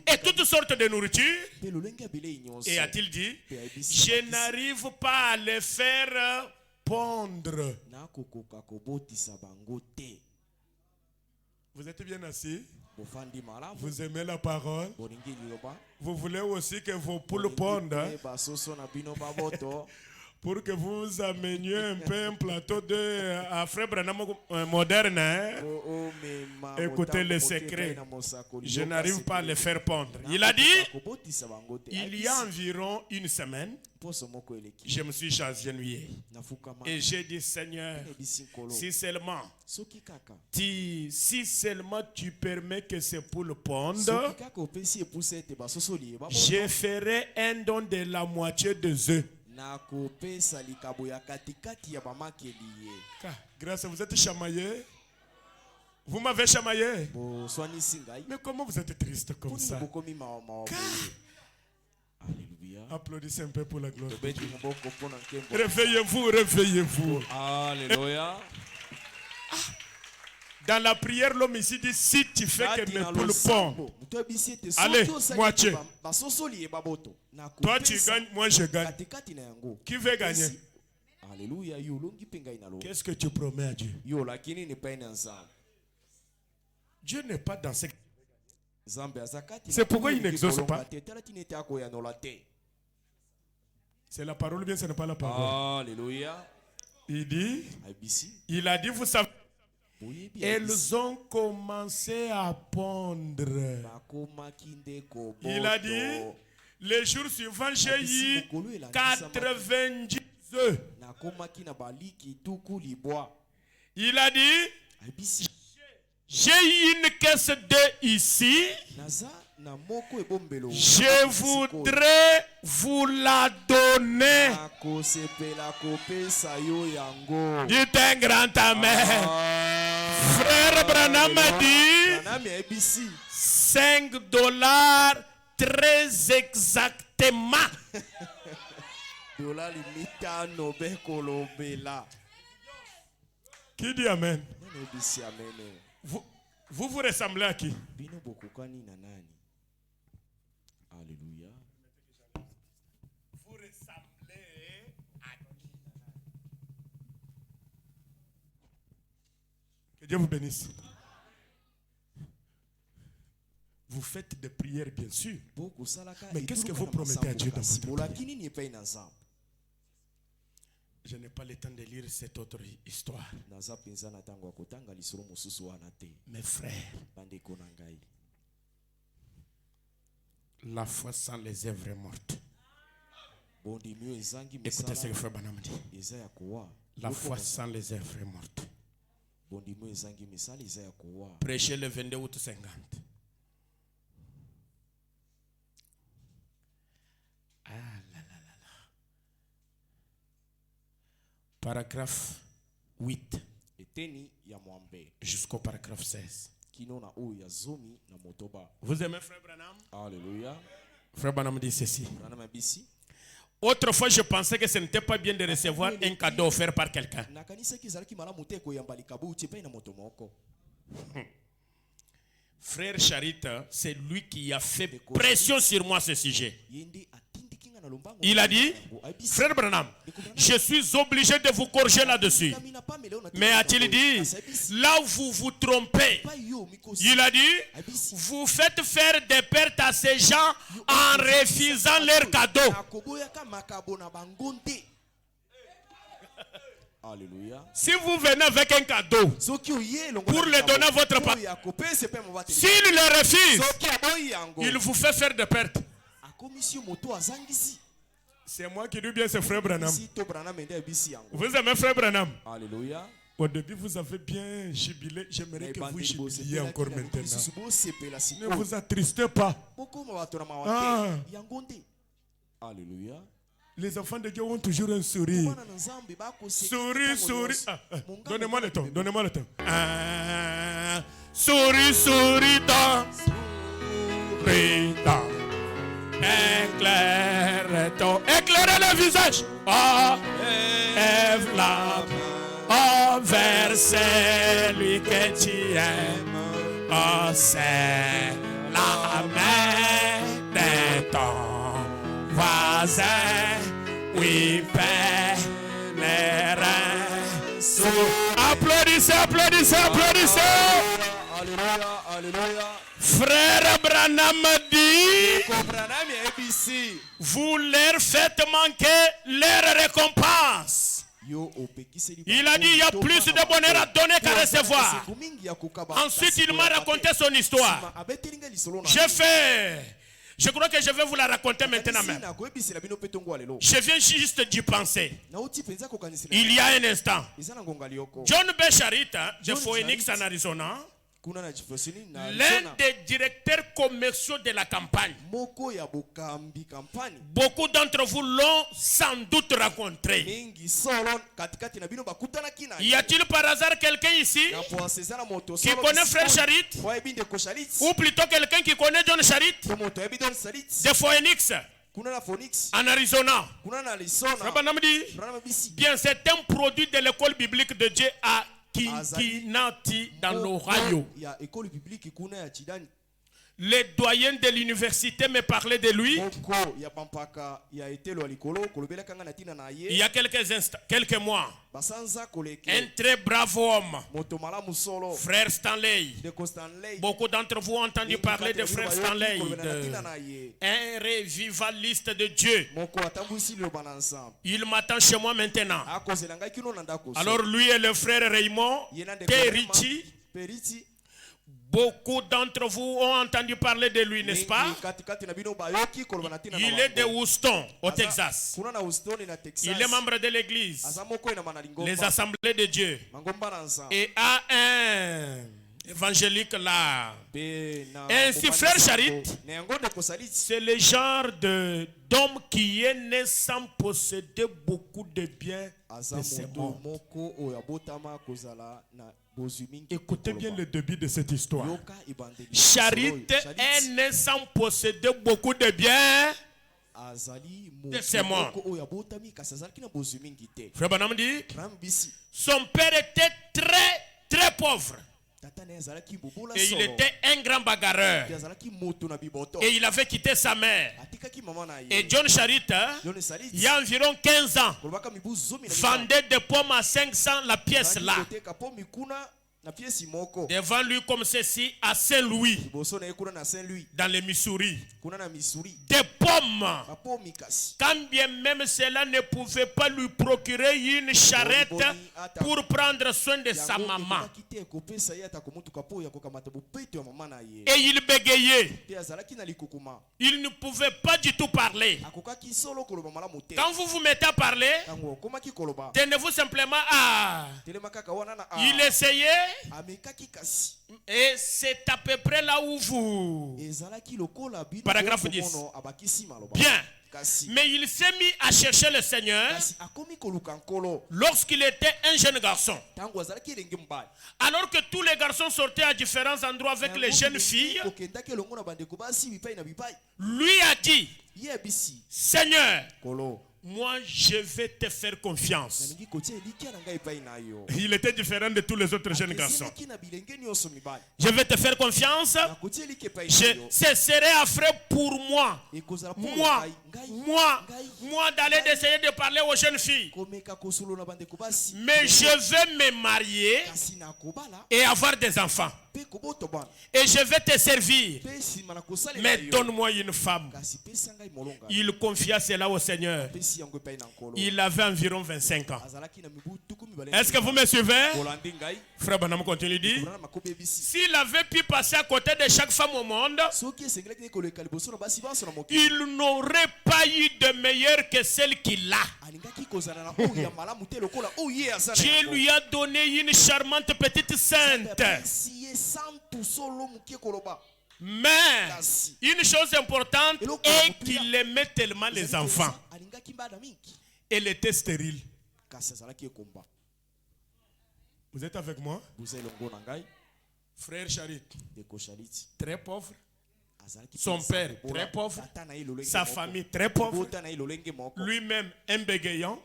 et toutes sortes de nourriture. Et a-t-il dit, je n'arrive pas à les faire pondre. Vous êtes bien assis? Vous aimez la parole? Vous voulez aussi que vos poules pondent, hein? Pour que vous ameniez un peu un plateau à Frère Branham moderne, hein? Écoutez le secret. Je n'arrive pas à les faire pondre. Il a dit, il y a environ une semaine, je me suis agenouillé. Et j'ai dit, Seigneur, si seulement tu permets que ces poules pondent, je ferai un don de la moitié des œufs. Grâce, vous êtes chamaillé. Vous m'avez chamaillé. Mais comment vous êtes triste comme ça? Applaudissez un peu pour la gloire de Dieu. Réveillez-vous, réveillez-vous. Alléluia. Dans la prière, l'homme ici dit, si tu fais que mes poules pondent, allez, moitié. Toi tu gagnes, moi je gagne. Qui veut gagner? Qu'est-ce que tu promets à Dieu? Dieu n'est pas dans ce... C'est pourquoi il n'exauce pas. C'est la parole ou bien ce n'est pas la parole? Alléluia. Il dit, il a dit, vous savez, elles ont commencé à pondre. Il a dit, les jours suivants, j'ai eu 90 œufs. Il a dit, j'ai eu une caisse d'œufs ici. Je voudrais vous la donner. Dites un grand amen. Frère Branham a dit $5 très exactement. fortement. Dollar mitano bekolo bela. Qui dit Amen? Nene bisi amene. Vous ressemblez à qui? Bino bokukani na nani? Alléluia. Vous ressemblez à qui? Que Dieu vous bénisse. Vous faites des prières, bien sûr. Mais qu'est-ce que vous promettez à Dieu dans votre prière? Je n'ai pas le temps de lire cette autre histoire. Mes frères, la foi sans les œuvres est morte. Écoutez ce que Frère Branham dit. La foi sans les œuvres est morte. Prêchez le 22 août 50. Paragraphe 8 jusqu'au paragraphe 16. Vous aimez Frère Branham? Alléluia. Frère Branham dit ceci. Autrefois, je pensais que ce n'était pas bien de recevoir un cadeau offert par quelqu'un. Frère Charita, c'est lui qui a fait pression sur moi à ce sujet. Il a dit, Frère Branham, je suis obligé de vous corriger là-dessus. Mais a-t-il dit, là où vous vous trompez, il a dit, vous faites faire des pertes à ces gens en refusant leurs cadeaux. Alléluia. Si vous venez avec un cadeau pour le donner à votre papa, s'il le refuse, il vous fait faire des pertes. C'est moi qui dis bien, c'est Frère Branham. Vous aimez Frère Branham? Alléluia. Au début, vous avez bien jubilé. J'aimerais que vous jubiliez encore maintenant. Ne vous attristez pas. Ah. Alléluia. Les enfants de Dieu ont toujours un sourire. Souris, souris. Donnez-moi le temps. Donnez-moi le temps. Souris, souris, dans. Éclairez le visage. Oh, lève la main. Oh, vers celui que tu aimes. Oh, c'est la main de ton voisin. Oui, Père, les reins. Applaudissez, applaudissez, applaudissez. Alléluia, alléluia. Frère Branham dit, vous leur faites manquer leur récompense. Il a dit, il y a plus de bonheur à donner qu'à recevoir. Ensuite, il m'a raconté son histoire. Je crois que je vais vous la raconter maintenant même. Je viens juste d'y penser. Il y a un instant, John B. Charita de Phoenix en Arizona, l'un des directeurs commerciaux de la campagne. Beaucoup d'entre vous l'ont sans doute rencontré. Y a-t-il par hasard quelqu'un ici qui connaît Frère Charit? Ou plutôt quelqu'un qui connaît John Charit de Phoenix en Arizona? Bien, c'est un produit de l'école biblique de Dieu à Cincinnati dans l'Ohio. Les doyens de l'université me parlaient de lui. Il y a quelques mois. Un très brave homme. Frère Stanley. Beaucoup d'entre vous ont entendu parler de Frère Stanley. Un revivaliste de Dieu. Il m'attend chez moi maintenant. Alors lui et le frère Raymond Perici. Beaucoup d'entre vous ont entendu parler de lui, n'est-ce pas? Il est de Houston, au Texas. Il est membre de l'église, les assemblées de Dieu. Et a un évangélique là. Ainsi, Frère Charit, c'est le genre d'homme qui est né sans posséder beaucoup de biens de ce monde. Écoutez bien le début de cette histoire. Charit est né sans posséder beaucoup de biens de ses morts. Frère Branham dit, son père était très, très pauvre. Et il était un grand bagarreur. Et il avait quitté sa mère. Et John Charit, il y a environ 15 ans, vendait des pommes à 500 la pièce là. Devant lui comme ceci à Saint-Louis, dans le Missouri. Des pommes. Quand bien même cela ne pouvait pas lui procurer une charrette pour prendre soin de sa maman. Et il bégayait. Il ne pouvait pas du tout parler. Quand vous vous mettez à parler, tenez-vous simplement à... Il essayait. Et c'est à peu près là où vous... Paragraphe 10. Bien. Mais il s'est mis à chercher le Seigneur lorsqu'il était un jeune garçon. Alors que tous les garçons sortaient à différents endroits avec les jeunes filles, lui a dit, Seigneur, moi je vais te faire confiance. Il était différent de tous les autres jeunes garçons. Je vais te faire confiance. Ce serait affreux pour moi d'aller d'essayer de parler aux jeunes filles. Mais je vais me marier et avoir des enfants. Et je vais te servir. Mais donne-moi une femme. Il confia cela au Seigneur. Il avait environ 25 ans. Est-ce que vous me suivez? Frère Branham continue de dire, s'il avait pu passer à côté de chaque femme au monde, il n'aurait pas eu de meilleure que celle qu'il a. Dieu lui a donné une charmante petite sainte. Mais une chose importante est qu'il aimait tellement les enfants. Elle était stérile. Vous êtes avec moi? Frère Charit, très pauvre. Son père, très pauvre. Sa famille, très pauvre. Lui-même, un bégayant.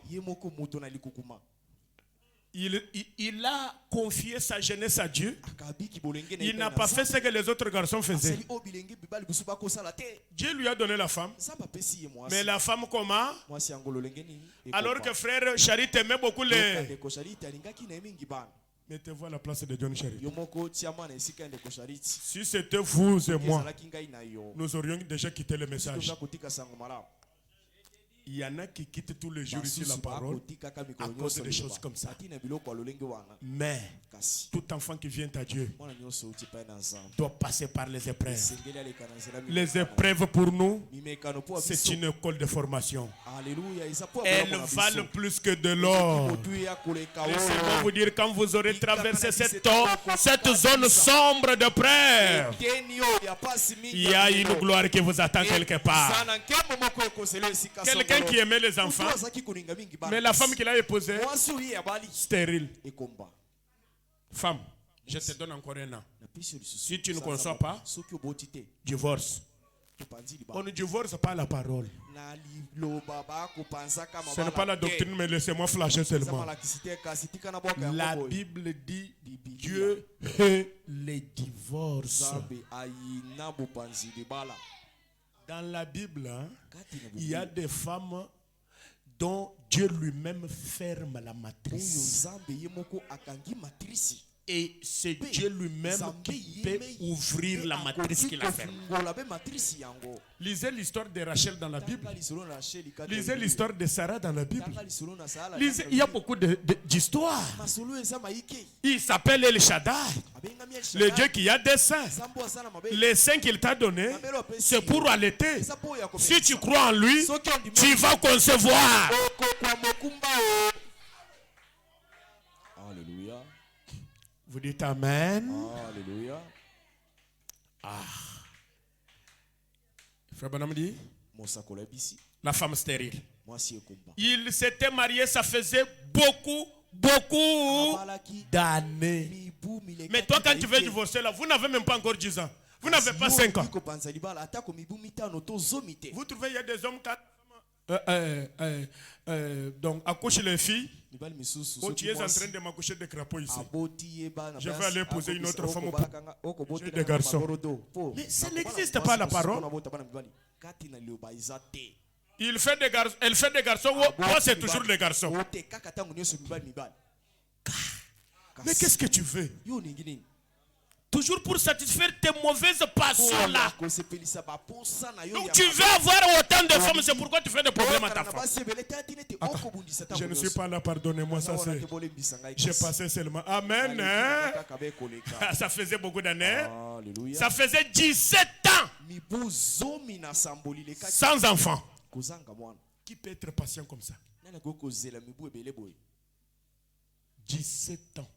Il a confié sa jeunesse à Dieu. Il n'a pas fait ce que les autres garçons faisaient. Dieu lui a donné la femme. Mais la femme comment? Alors que frère Charit aimait beaucoup les... Mettez-vous à la place de John Charit. Si c'était vous et moi, nous aurions déjà quitté le message. Il y en a qui quittent tous les jours ici la parole à cause de choses comme ça. Mais tout enfant qui vient à Dieu doit passer par les épreuves. Les épreuves pour nous, c'est une école de formation. Elles valent plus que de l'or. Laissez-moi vous dire, quand vous aurez traversé cette zone sombre de preuve, il y a une gloire qui vous attend quelque part. Quelqu'un qui aimait les enfants, mais la femme qu'il a épousée, stérile. Femme, je te donne encore un an. Si tu ne conçois pas, divorce. On ne divorce pas la parole. Ce n'est pas la doctrine, mais laissez-moi flasher seulement. La Bible dit Dieu hait les divorces. Dans la Bible, il y a des femmes dont Dieu lui-même ferme la matrice. Et c'est Dieu lui-même qui peut ouvrir la matrice qu'il a fermée. Lisez l'histoire de Rachel dans la Bible. Lisez l'histoire de Sarah dans la Bible. Lisez, il y a beaucoup d'histoires. Il s'appelle El Shaddai. Le Dieu qui a des seins. Les seins qu'il t'a donnés, c'est pour allaiter. Si tu crois en lui, tu vas concevoir. Alléluia. Vous dites Amen. Alléluia. Ah. Frère Branham dit, la femme stérile. Il s'était marié, ça faisait beaucoup d'années. Mais toi, quand tu veux divorcer là, vous n'avez même pas encore 10 ans. Vous n'avez pas 5 ans. Vous Vous trouvez, il y a des hommes qui donc accouchent les filles. Oh, tu es en train de m'accoucher des crapauds ici. Je vais aller épouser une autre femme j'ai des garçons. Mais ça n'existe pas la parole. Elle fait des garçons. Moi, c'est toujours des garçons. Mais qu'est-ce que tu veux? Toujours pour satisfaire tes mauvaises passions là. Donc tu veux avoir autant de femmes, c'est pourquoi tu fais des problèmes à ta femme. Attends, je ne suis pas là, pardonnez-moi, ça c'est... J'ai passé seulement. Amen. Hein? Ça faisait beaucoup d'années. Ça faisait 17 ans. Sans enfant. Qui peut être patient comme ça? 17 ans.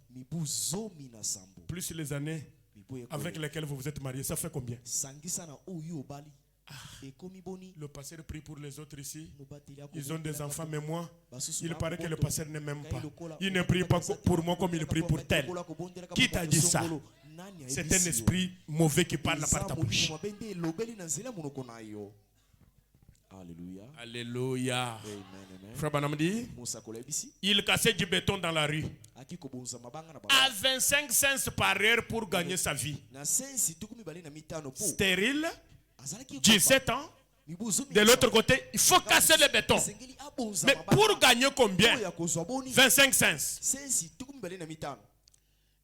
Plus les années avec lesquelles vous vous êtes mariés, ça fait combien? Le pasteur prie pour les autres ici. Ils ont des enfants, mais moi, il paraît que le pasteur ne m'aime pas. Il ne prie pas pour moi comme il prie pour tel. Qui t'a dit ça? C'est un esprit mauvais qui parle par ta bouche. Alléluia. Alléluia. Amen. Frère Banam dit, il cassait du béton dans la rue à 25 cents par heure pour gagner sa vie. Stérile, 17 ans. De l'autre côté, il faut casser le béton. Mais pour gagner combien? 25 cents.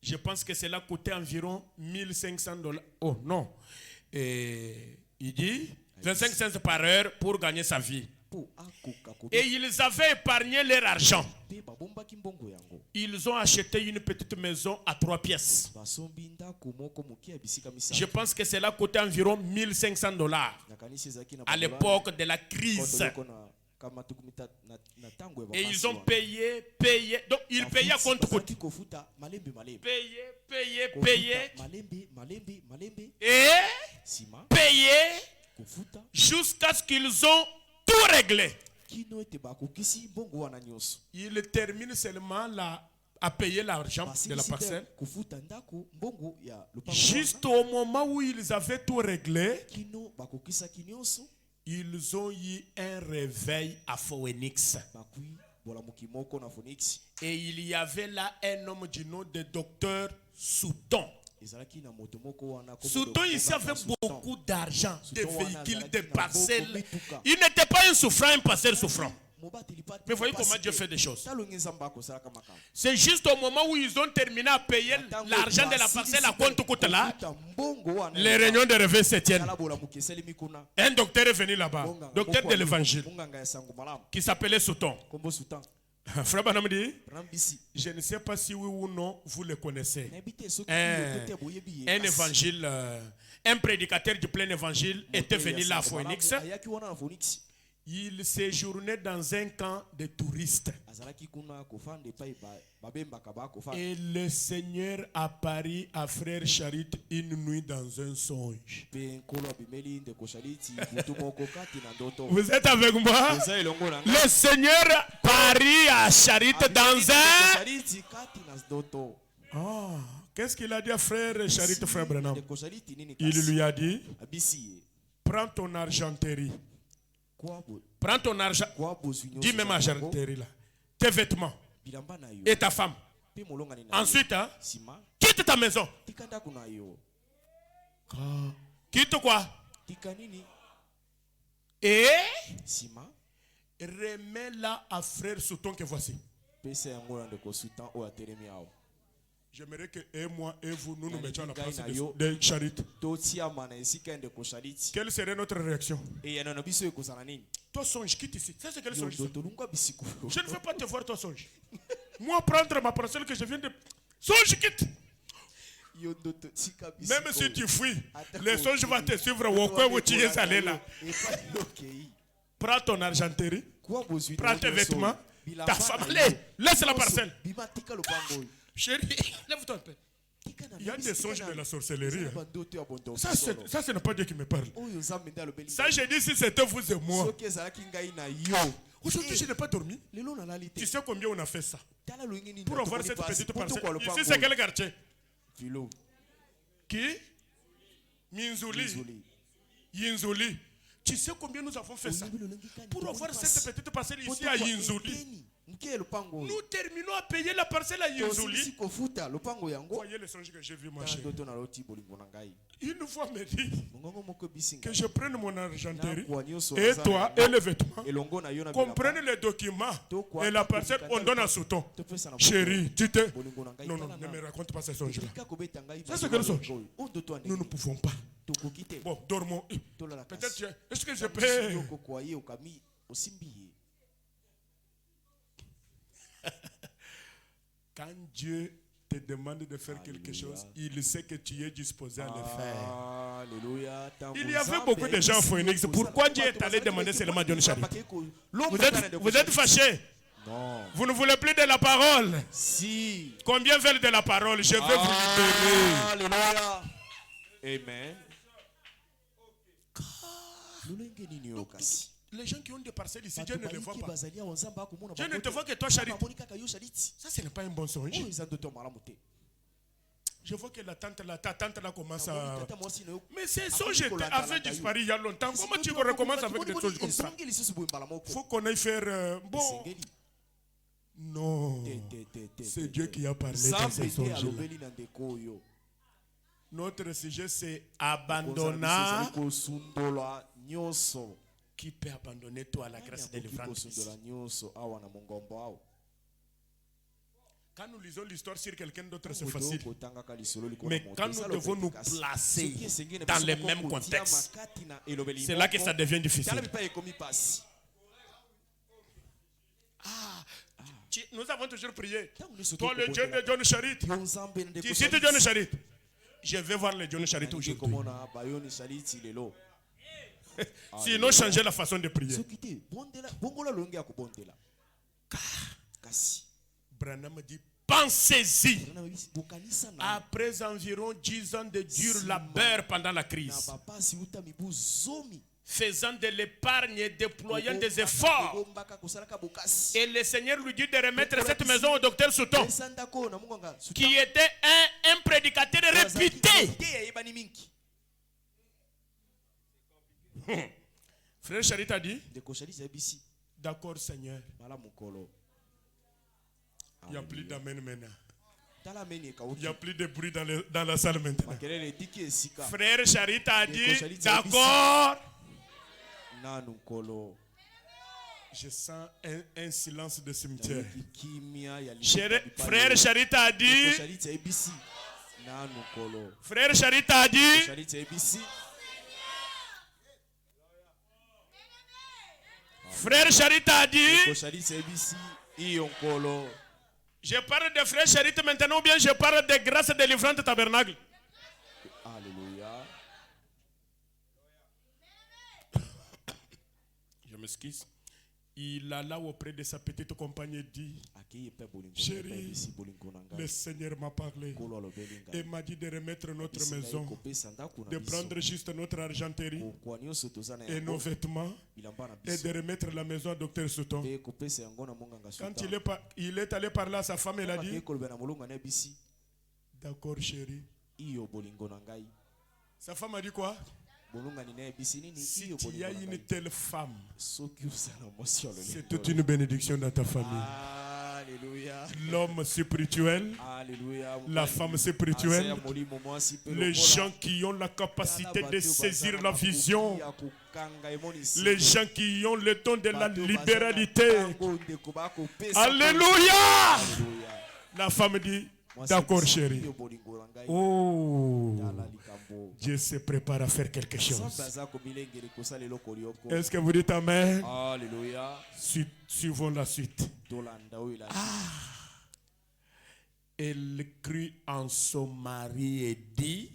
Je pense que cela coûtait environ $1,500. Oh non. Et il dit 25 cents par heure pour gagner sa vie. Et ils avaient épargné leur argent. Ils ont acheté une petite maison à 3 pièces. Je pense que cela coûtait environ $1,500 à l'époque de la crise. Et ils ont payé. Donc ils payaient à compte coûte. Payer. Et payer jusqu'à ce qu'ils ont tout réglé. Il termine seulement à payer l'argent de la parcelle. Juste au moment où ils avaient tout réglé, ils ont eu un réveil à Phoenix. Et il y avait là un homme du nom de docteur Souton. Souton ici avait beaucoup d'argent, de véhicules, de parcelles. Il n'était pas un souffrant, un pasteur souffrant. Mais voyez comment Dieu fait des choses. C'est juste au moment où ils ont terminé à payer l'argent de la parcelle à compte coûte là, les réunions de réveil se tiennent. Un docteur est venu là-bas, docteur de l'évangile, qui s'appelait Souton. Frère Banam dit, je ne sais pas si oui ou non vous le connaissez. Un évangile, un prédicateur du plein évangile était venu là à Phoenix. Il séjournait dans un camp de touristes. Et le Seigneur apparut à Frère Charit une nuit dans un songe. Vous êtes avec moi? Le Seigneur apparut à Charit dans un... Oh, qu'est-ce qu'il a dit à Frère Charit, Frère Branham? Il lui a dit, prends ton argenterie. Prends ton argent, dis même argenterie là, tes vêtements et ta femme. Ensuite, hein, quitte ta maison. Quitte quoi? Et remets-la à Frère Souton que voici. J'aimerais que et moi et vous, nous nous mettions à la place de Charit. Quelle serait notre réaction? Toi songe, quitte ici. Ça c'est quel songe? Je ne veux pas te voir toi songe. Moi prendre ma parcelle que je viens de... Songe, quitte. Même si tu fuis, les songes vont te suivre au coin où tu es allé là. Prends ton argenterie, prends tes vêtements, ta femme, allez, laisse la parcelle. Chérie, lève-toi un peu. Il y a des songes de la sorcellerie. Ça, ce n'est pas Dieu qui me parle. Ça, j'ai dit si c'était vous et moi. Aujourd'hui, je n'ai pas dormi. Tu sais combien on a fait ça pour avoir cette petite parcelle? Ici, c'est quel quartier? Qui? Minzouli. Yinzouli. Tu sais combien nous avons fait ça? Pour avoir cette petite parcelle ici à Yinzouli. Nous terminons à payer la parcelle à Yinzouli. Voyez le songe que j'ai vu, ma chérie. Une fois me dit que je prenne mon argenterie et toi et les vêtements, qu'on prenne les documents et la parcelle, on donne à Souton. Chérie, tu te... Non, non, ne me raconte pas ces songes-là. C'est ce que nous sommes. Nous ne pouvons pas. Bon, dormons. Peut-être, est-ce que je peux... Quand Dieu te demande de faire quelque chose, il sait que tu es disposé à le faire. Alléluia. Il y avait beaucoup de gens en Phoenix. Pourquoi Dieu est allé demander seulement John Charit? Vous êtes fâchés? Non. Vous ne voulez plus de la parole? Si. Combien veulent de la parole? Je vais vous libérer. Alléluia. Amen. Les gens qui ont des parcelles ici, Dieu ne les voit pas. Dieu ne te voit que toi, Charit. Ça, ce n'est pas un bon songe. Je vois que ta tante là commence à... Mais ces songes avaient disparu il y a longtemps. Comment tu recommences avec des choses comme ça? Il faut qu'on aille faire... bon... Non. C'est Dieu qui a parlé de ces songes. Notre sujet, c'est abandonnant. Qui peut abandonner toi à la grâce de délivrance? Quand nous lisons l'histoire sur quelqu'un d'autre, c'est facile. Mais quand nous devons nous placer dans le même contexte, c'est là que ça devient difficile. Nous avons toujours prié. Toi, le Dieu de John Charit. Tu cites John Charit. Je vais voir le John Charit aujourd'hui. Sinon, changer la façon de prier. Branham dit, pensez-y. Après environ 10 ans de dur labeur pendant la crise, faisant de l'épargne et déployant des efforts, et le Seigneur lui dit de remettre cette maison au docteur Souton, qui était un prédicateur réputé. Frère Charit a dit, d'accord Seigneur. Il n'y a plus d'amen maintenant. Il n'y a plus de bruit dans la salle maintenant. Frère Charit a dit, d'accord. Je sens un silence de cimetière. Frère Charit a dit, frère Charit a dit, frère Charit a dit, je parle de frère Charit maintenant ou bien je parle de grâce délivrante tabernacle? Alléluia. Je m'excuse. Il alla auprès de sa petite compagne et dit, chérie, le Seigneur m'a parlé et m'a dit de remettre notre maison, de prendre juste notre argenterie et nos vêtements et de remettre la maison à Dr Souton. Quand il est allé parler à sa femme, elle a dit, d'accord chérie. Sa femme a dit quoi? Si tu as une telle femme, c'est toute une bénédiction dans ta famille. L'homme spirituel, la femme spirituelle, les gens qui ont la capacité de saisir la vision, les gens qui ont le don de la libéralité. Alléluia! La femme dit, d'accord chérie. Oh, Dieu se prépare à faire quelque chose. Est-ce que vous dites amen? Alléluia. Suivons la suite. Elle crut en son mari et dit,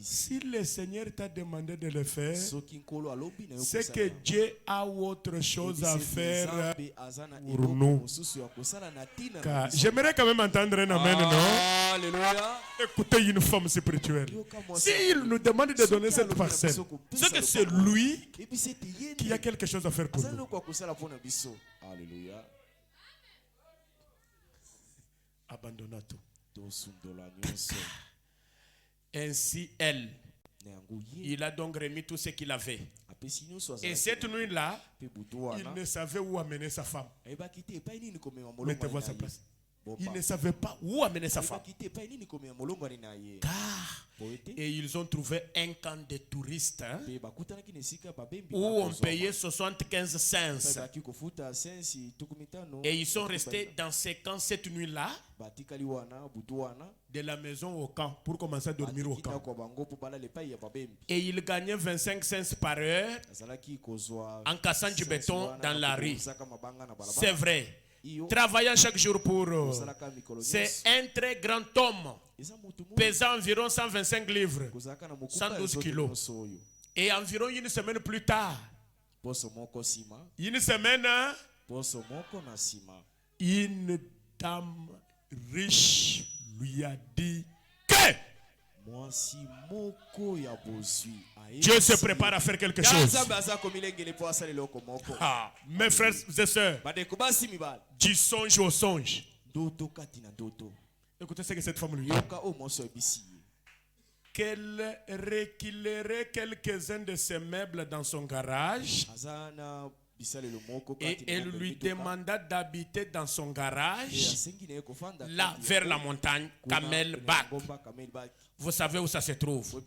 si le Seigneur t'a demandé de le faire, c'est que Dieu a autre chose à faire pour nous. Car j'aimerais quand même entendre un amen, non? Alléluia. Écoutez une femme spirituelle. S'il nous demande de donner cette parcelle, c'est que c'est lui qui a quelque chose à faire pour nous. Alléluia. Abandonna tout. Ainsi elle. Il a donc remis tout ce qu'il avait. Et cette nuit-là, il ne savait où amener sa femme. Mettez-vous à sa place. Il ne savait pas où amener sa femme. Car, et ils ont trouvé un camp de touristes où on payait 75 cents. Et ils sont restés dans ces camps cette nuit-là, de la maison au camp, pour commencer à dormir au camp. Et ils gagnaient 25 cents par heure en cassant du béton dans la rue. C'est vrai. Travaillant chaque jour pour eux. C'est un très grand homme pesant environ 125 livres, 112 kilos. Et environ une semaine plus tard, une dame riche lui a dit que Dieu se prépare à faire quelque chose. Mes frères et sœurs, du songe au songe. Écoutez ce que cette femme lui dit. Qu'elle réquilerait quelques-uns de ses meubles dans son garage. Et elle lui demanda d'habiter dans son garage, là, vers la montagne, Camelback. Vous savez où ça se trouve?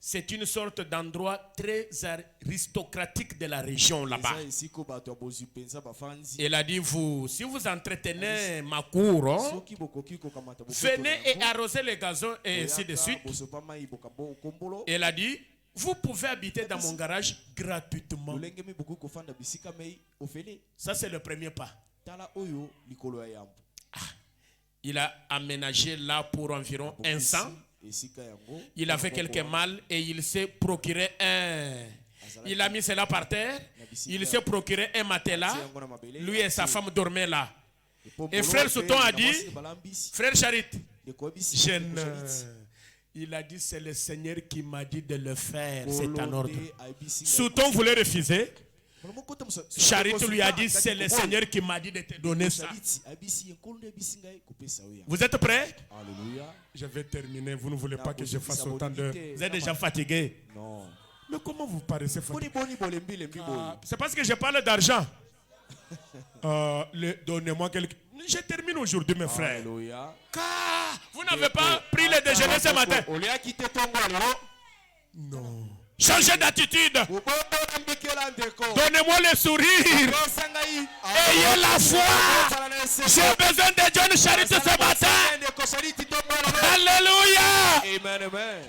C'est une sorte d'endroit très aristocratique de la région là-bas. Elle a dit, si vous entretenez ma cour, venez et arrosez les gazons et ainsi de suite. Elle a dit, vous pouvez habiter dans mon garage gratuitement. Ça, c'est le premier pas. Il a aménagé là pour environ 100. Il a fait quelques mâles et il s'est procuré un. Il a mis cela par terre. Il s'est procuré un matelas. Lui et sa femme dormaient là. Et frère Souton a dit, frère Charit, il a dit, c'est le Seigneur qui m'a dit de le faire. C'est un ordre. Souton voulait refuser. Charit lui a dit, c'est le Seigneur qui m'a dit de te donner ça. Vous êtes prêts? Alléluia. Je vais terminer. Vous ne voulez pas que je fasse autant d'heures. Vous êtes déjà fatigué? Non. Mais comment vous paraissez fatigué? C'est parce que je parle d'argent. Donnez-moi quelques... Je termine aujourd'hui, mes frères. Alléluia. Car vous n'avez pas pris le déjeuner ce matin. Non. Changez d'attitude. Donnez-moi le sourire. Ayez la foi. J'ai besoin de John Charity ce matin. Alléluia. Amen, amen.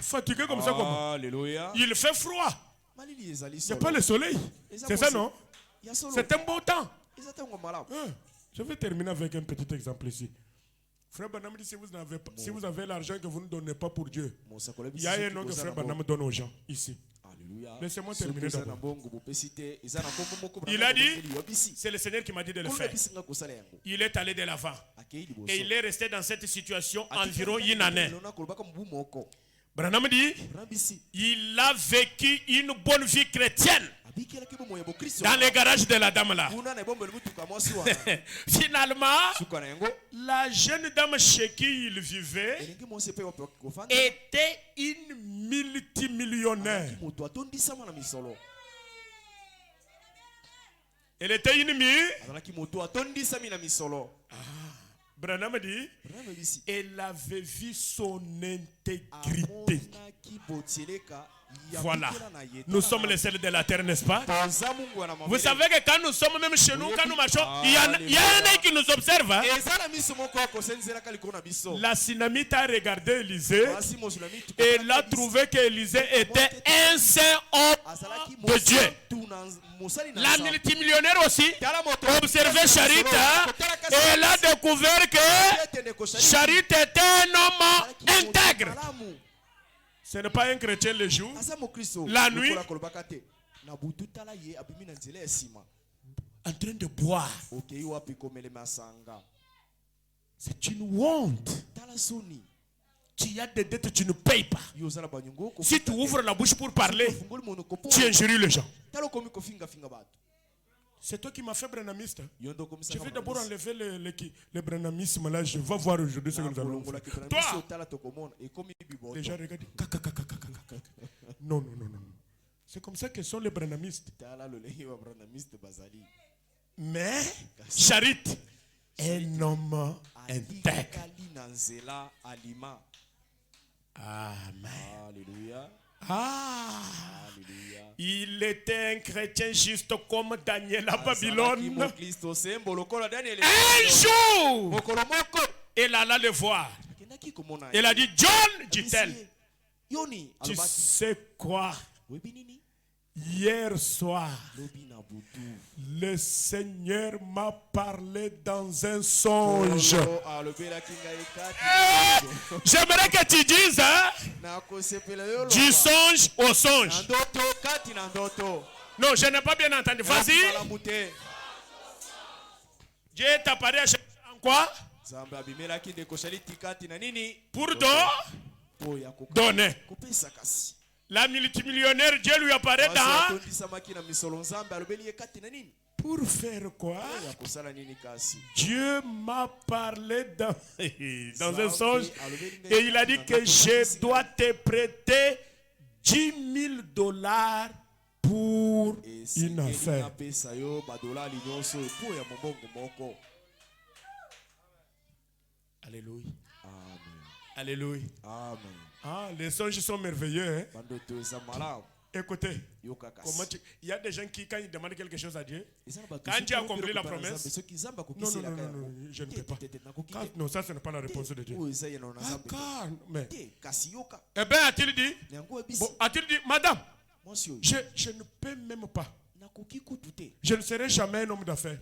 Fatigué comme ça, comment? Alléluia. Il fait froid. Il n'y a pas le soleil. C'est ça, non? C'est un beau temps. Je vais terminer avec un petit exemple ici. Frère Branham dit, si vous avez l'argent que vous ne donnez pas pour Dieu, il y a un nom que Frère Branham donne aux gens ici. Laissez-moi terminer d'abord. Il a dit, c'est le Seigneur qui m'a dit de le faire. Il est allé de l'avant. Et il est resté dans cette situation environ une année. Branham dit, il a vécu une bonne vie chrétienne dans les garages de la dame là. Finalement, la jeune dame chez qui il vivait était une multimillionnaire. Elle était une Branham dit, elle avait vu son intégrité. Voilà. Nous sommes les seuls de la terre, n'est-ce pas? Vous savez que quand nous sommes même chez nous, quand nous marchons, il y a un œil qui nous observe. Hein? La Sinamite a regardé Élisée et elle a trouvé qu'Élisée était un saint homme de Dieu. La multimillionnaire aussi observait Charit et elle a découvert que Charit était un homme intègre. Ce n'est pas un chrétien le jour, la nuit, en train de boire. C'est une honte. Tu as des dettes, tu ne payes pas. Si tu ouvres la bouche pour parler, tu injures les gens. C'est toi qui m'as fait branamiste. Yondo comme ça. Je vais d'abord enlever le branamisme là. Je vais voir aujourd'hui ce que nous allons faire. Toi, déjà regarde. Non, non, non, non. C'est comme ça que sont les branamistes. Mais Charit, un homme intègre. Amen. Alléluia. Ah, Alléluia. il était un chrétien juste comme Daniel à Babylone. Un jour, elle alla le voir. Elle a dit, John, dit-elle, tu sais quoi? Hier soir, le Seigneur m'a parlé dans un songe. J'aimerais que tu dises, hein, du songe au songe. Non, je n'ai pas bien entendu. Vas-y. Dieu t'a parlé en quoi? Pour donner. La multimillionnaire, Dieu lui apparaît dans... Pour faire quoi? Dieu m'a parlé dans un songe et il a dit que je dois te prêter $10,000 pour une affaire. Alléluia. Alléluia. Amen. Ah, les songes sont merveilleux. Hein? Écoutez, il y a des gens qui, quand ils demandent quelque chose à Dieu, quand Dieu a accompli la promesse, non, non, non, non, non, je ne peux pas. Non, ça, ce n'est pas la réponse de Dieu. Ah, mais. Eh bien, a-t-il dit, madame, je ne peux même pas. Je ne serai jamais un homme d'affaires.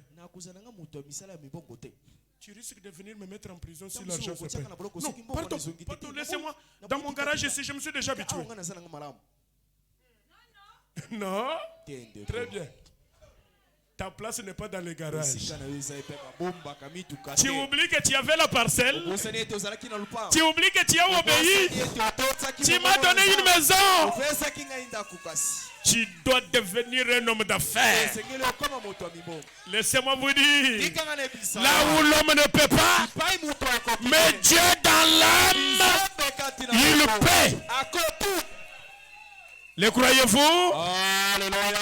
Tu risques de venir me mettre en prison si l'argent se paye. Non, pardon, laissez-moi. Dans mon garage ici, je me suis déjà habitué. Non? Très bien. Ta place n'est pas dans le garage. Tu oublies que tu avais la parcelle. Tu oublies que tu as obéi. Tu m'as donné une maison. Tu dois devenir un homme d'affaires. Laissez-moi vous dire, là où l'homme ne peut pas, mais Dieu dans l'âme, il paie. Le croyez-vous?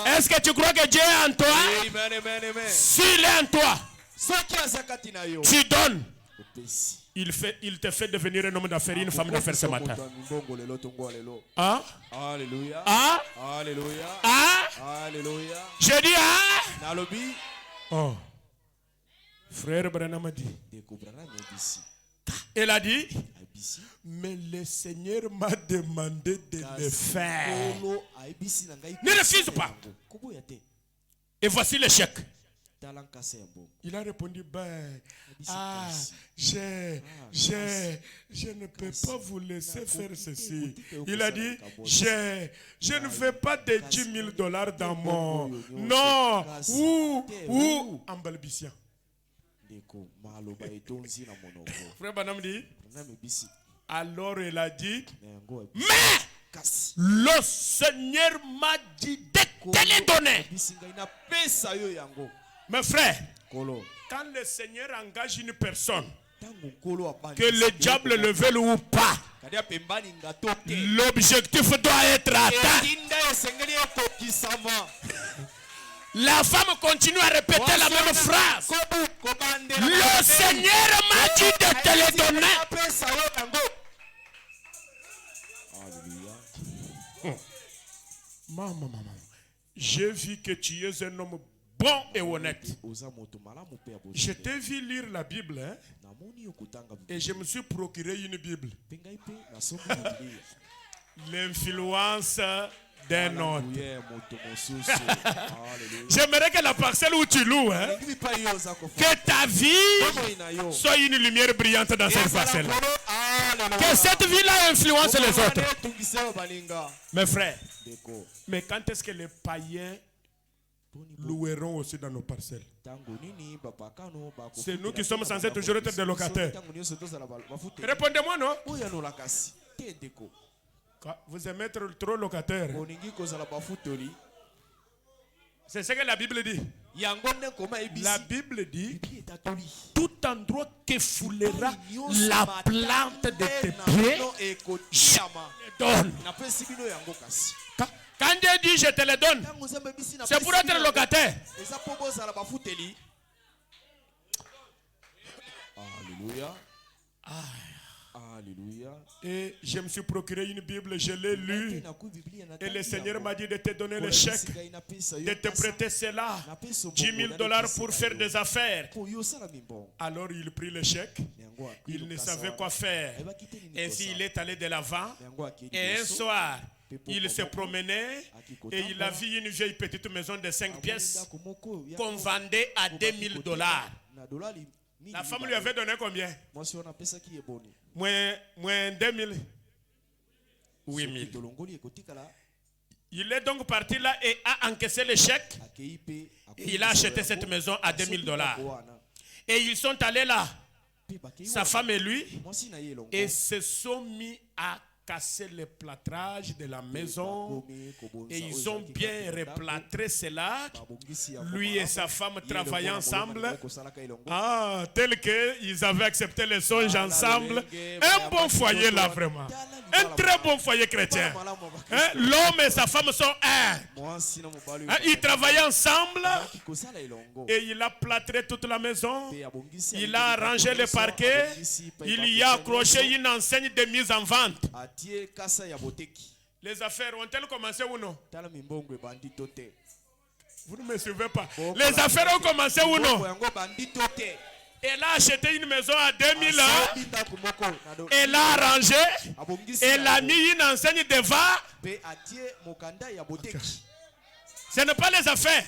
Est-ce que tu crois que Dieu est en toi? S'il est en toi, tu donnes. Il te fait devenir un homme d'affaires, une femme d'affaires ce matin. Hein? Alléluia. Hein? Alléluia. Hein? Alléluia. Je dis hein? Nalobi. Oh. Frère Branham a dit. Elle a dit. Mais le Seigneur m'a demandé de le faire. Ne refuse pas. Et voici l'échec. Il a répondu, je ne peux pas vous laisser faire ceci. Il a dit, je ne fais pas de $10,000 dans mon... Non, ou en balbutiant. Frère Branham dit, alors elle a dit, mais le Seigneur m'a dit de te les donner. Mes frères, quand le Seigneur engage une personne, que le diable le veuille ou pas, l'objectif doit être atteint. La femme continue à répéter la même phrase. Le Seigneur m'a dit de te les donner. Maman, j'ai vu que tu es un homme bon et honnête. Je t'ai vu lire la Bible, hein? Et je me suis procuré une Bible. L'influence d'un autre. J'aimerais que la parcelle où tu loues, hein, que ta vie soit une lumière brillante dans cette parcelle. Que cette vie-là influence les autres. Mes frères, mais quand est-ce que les païens loueront aussi dans nos parcelles? C'est nous qui sommes censés toujours être des locataires. Répondez-moi, non? Vous aimez être trop locataire. C'est ce que la Bible dit. La Bible dit, tout endroit que foulera la plante de tes pieds, je te donne. Quand Dieu dit je te le donne, c'est pour être locataire. Alléluia. Alléluia. Et je me suis procuré une Bible, je l'ai lue. Et le Seigneur m'a dit de te donner le chèque, de te prêter cela, $10,000 pour faire des affaires. Alors il prit le chèque, il ne savait quoi faire. Ainsi il est allé de l'avant. Et un soir, il se promenait et il a vu une vieille petite maison de 5 pièces qu'on vendait à $2,000. La femme lui avait donné combien? Moins 2,000. 8,000. Il est donc parti là et a encaissé le chèque. Il a acheté cette maison à $2,000. Et ils sont allés là, sa femme et lui, et se sont mis à casser le plâtrage de la maison. Et ils ont bien replâtré cela. Lui et sa femme travaillaient ensemble. Ah, tel qu'ils avaient accepté le songe ensemble. Un bon foyer là vraiment. Un très bon foyer chrétien. Hein? L'homme et sa femme sont un. Hein? Ils travaillaient ensemble. Et il a plâtré toute la maison. Il a arrangé le parquet. Il y a accroché une enseigne de mise en vente. Les affaires ont-elles commencé ou non? Vous ne me suivez pas. Les affaires ont commencé ou non? Elle a acheté une maison à 2,000 ans. Elle a arrangé. Elle a mis une enseigne devant. Ce n'est pas les affaires.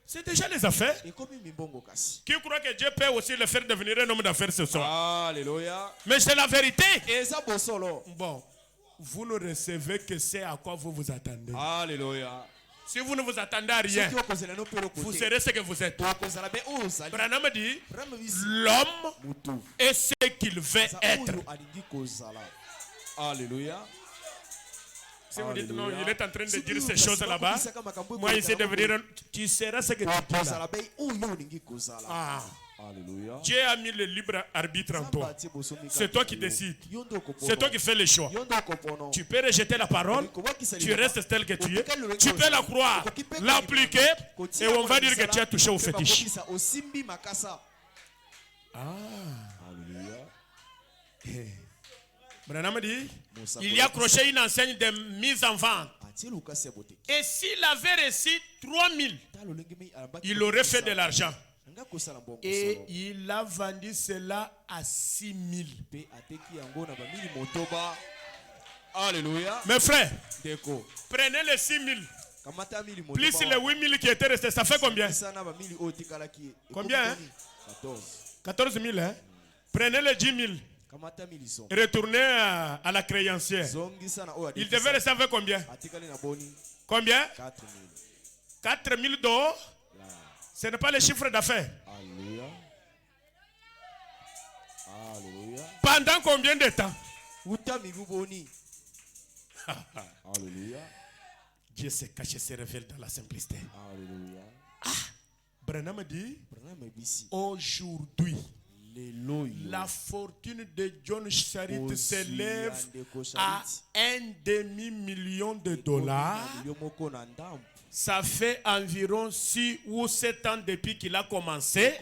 C'est déjà les affaires. Qui croit que Dieu peut aussi le faire devenir un homme d'affaires ce soir? Alléluia. Mais c'est la vérité. Bon, vous ne recevez que c'est à quoi vous vous attendez. Alléluia. Si vous ne vous attendez à rien, vous serez ce que vous êtes. Branham dit, l'homme est ce qu'il veut être. Alléluia. Si vous dites non, il est en train de dire ces choses là-bas, moi ici de venir, tu seras ce que tu es. Ah. Alléluia. Dieu a mis le libre arbitre en toi. C'est toi qui décides. C'est toi qui fais les choix. Tu peux rejeter la parole. Tu restes tel que tu es. Tu peux la croire, l'appliquer. Et on va dire que tu as touché au fétiche. Alléluia. Branham dit, il y a accroché une enseigne de mise en vente. Et s'il avait reçu 3,000, il aurait fait de l'argent. Et il a vendu cela à 6,000. Alléluia. Mes frères, prenez les 6,000 plus les 8,000 qui étaient restés. Ça fait combien? Combien? 14 000. Hein? Prenez les 10 000. Retournez à la créancière. Il devait rester avec combien? Combien? 4 000 $. Ce n'est pas le chiffre d'affaires. Alléluia. Alléluia. Pendant combien de temps? Alléluia. Dieu se cache et se révèle dans la simplicité. Alléluia. Branham dit, aujourd'hui, la fortune de John Charit s'élève à $1,500,000. Ça fait environ 6 ou 7 ans depuis qu'il a commencé.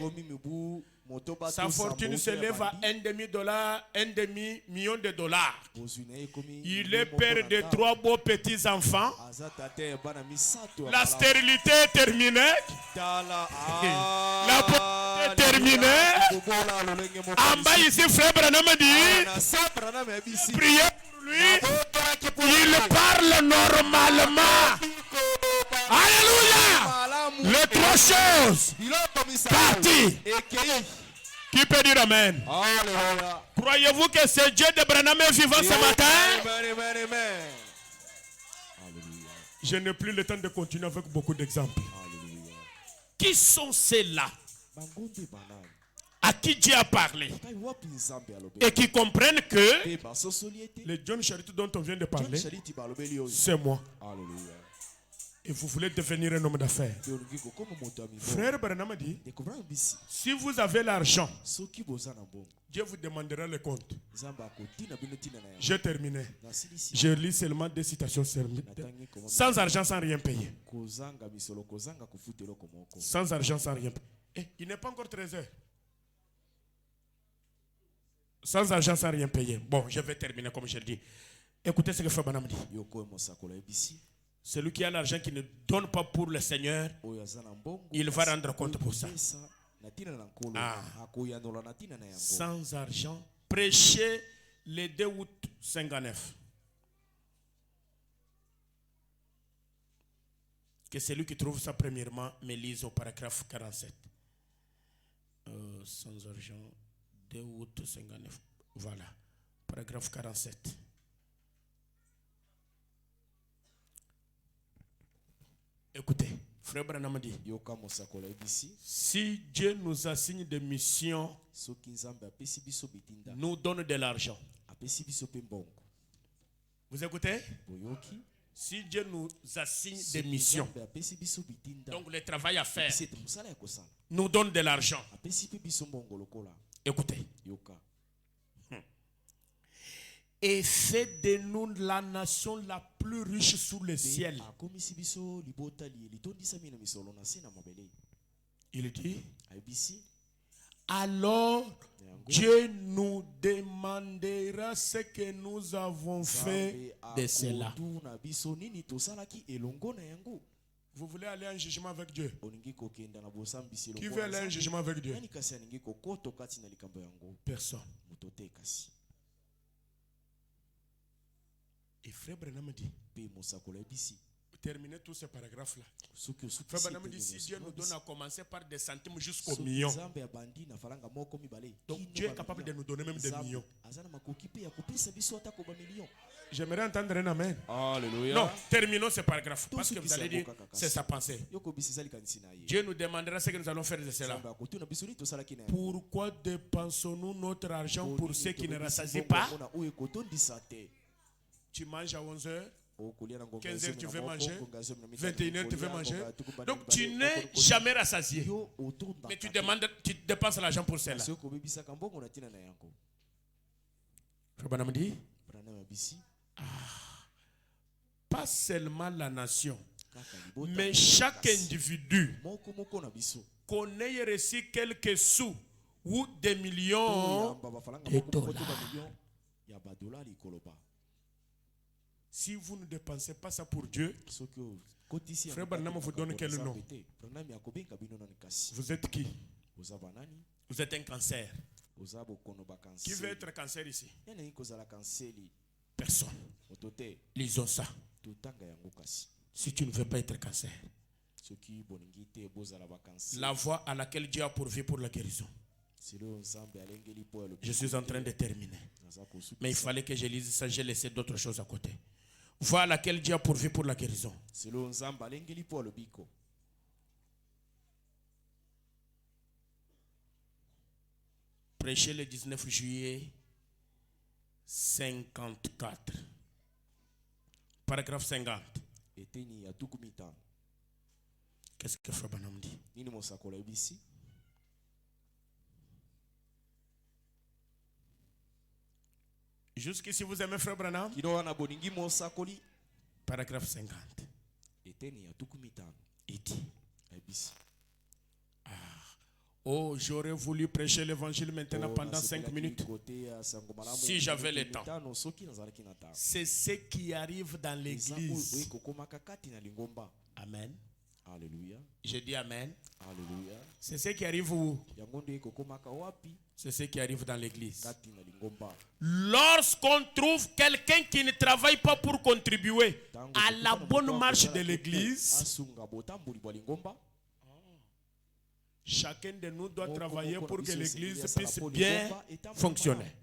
Sa fortune s'élève à $1,500,000. Il est père de 3 beaux petits-enfants. La stérilité est terminée. La pauvreté est terminée. En bas ici, frère Branham dit, priez pour lui. Il parle normalement. Alléluia. Les 3 choses. Parti. Qui peut dire Amen? Alléluia. Croyez-vous que ce Dieu de Branham est vivant ce matin? Alléluia. Je n'ai plus le temps de continuer avec beaucoup d'exemples. Alléluia. Qui sont ceux-là à qui Dieu a parlé et qui comprennent que le John Charit dont on vient de parler, c'est moi. Alléluia. Et vous voulez devenir un homme d'affaires. Frère Branham dit, si vous avez l'argent, Dieu vous demandera le compte. J'ai terminé. Je lis seulement des citations. Sans argent, sans rien payer. Sans argent, sans rien payer. Il n'est pas encore 13 heures. Sans argent, sans rien payer. Bon, je vais terminer comme je le dis. Écoutez ce que Frère Branham dit. Celui qui a l'argent qui ne donne pas pour le Seigneur, il va rendre compte pour ça. Ah. Sans argent, prêchez le 2 août 59. Que celui qui trouve ça premièrement me lise au paragraphe 47. Sans argent, 2 août 59. Voilà, paragraphe 47. Écoutez, Frère Branham dit, si Dieu nous assigne des missions, nous donne de l'argent. Vous écoutez? Si Dieu nous assigne des missions, donc le travail à faire, nous donne de l'argent. Écoutez. Et fait de nous la nation la plus riche sous le ciel. Il dit, alors Dieu nous demandera ce que nous avons fait de cela. Vous voulez aller en jugement avec Dieu? Qui veut aller en jugement avec Dieu? Personne. Et Frère Branham dit, terminez tous ces paragraphes-là. Frère Branham dit, si Dieu nous donne à commencer par des centimes jusqu'aux millions, donc Dieu est capable de nous donner même des millions. J'aimerais entendre un amen. Alléluia. Non, terminons ces paragraphes. Parce que vous allez dire, c'est sa pensée. Dieu nous demandera ce que nous allons faire de cela. Pourquoi dépensons-nous notre argent pour ceux qui ne rassasient pas? Tu manges à 11h, 15h tu veux manger, 21h tu veux manger. Donc tu n'es jamais rassasié. Mais tu dépenses l'argent pour cela. Frère Branham dit, pas seulement la nation, mais chaque individu connaît et reçu quelques sous ou des millions de dollars. Si vous ne dépensez pas ça pour Dieu, Frère Branham vous donne quel nom? Vous êtes qui? Vous êtes un cancer. Qui veut être cancer ici? Personne. Lisons ça. Si tu ne veux pas être cancer, la voie à laquelle Dieu a pourvu pour la guérison. Je suis en train de terminer. Mais il fallait que je lise ça, j'ai laissé d'autres choses à côté. Voie à laquelle Dieu a pourvu pour la guérison. Prêché le 19 juillet 54. Paragraphe 50. Qu'est-ce que Frère Branham dit? Jusqu'ici vous aimez Frère Branham? Paragraphe 50. Il dit, oh, j'aurais voulu prêcher l'évangile maintenant pendant 5 minutes si j'avais le temps. C'est ce qui arrive dans l'église. Amen. Alléluia. Je dis amen. Alléluia. C'est ce qui arrive où? C'est ce qui arrive dans l'église. Lorsqu'on trouve quelqu'un qui ne travaille pas pour contribuer à la bonne marche de l'église, chacun de nous doit travailler pour que l'église puisse bien fonctionner.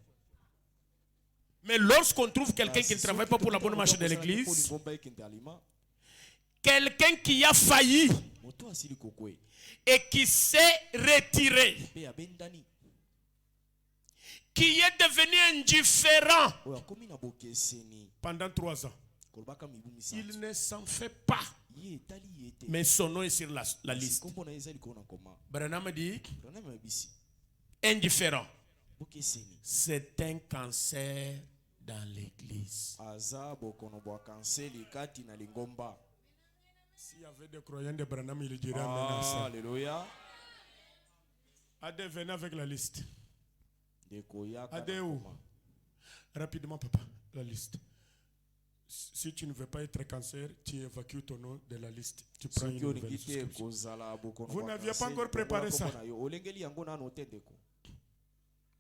Mais lorsqu'on trouve quelqu'un qui ne travaille pas pour la bonne marche de l'église, quelqu'un qui a failli et qui s'est retiré, qui est devenu indifférent pendant 3 ans, il ne s'en fait pas Mais son nom est sur la liste. Branham dit indifférent. C'est un cancer dans l'église. S'il y avait des croyants de Branham, il dirait amen à ça. Alléluia. Adé, venez avec la liste. Adé où? Rapidement, papa, la liste. Si tu ne veux pas être cancer, tu évacues ton nom de la liste. Tu prends une nouvelle souscription. Vous n'aviez pas encore préparé ça.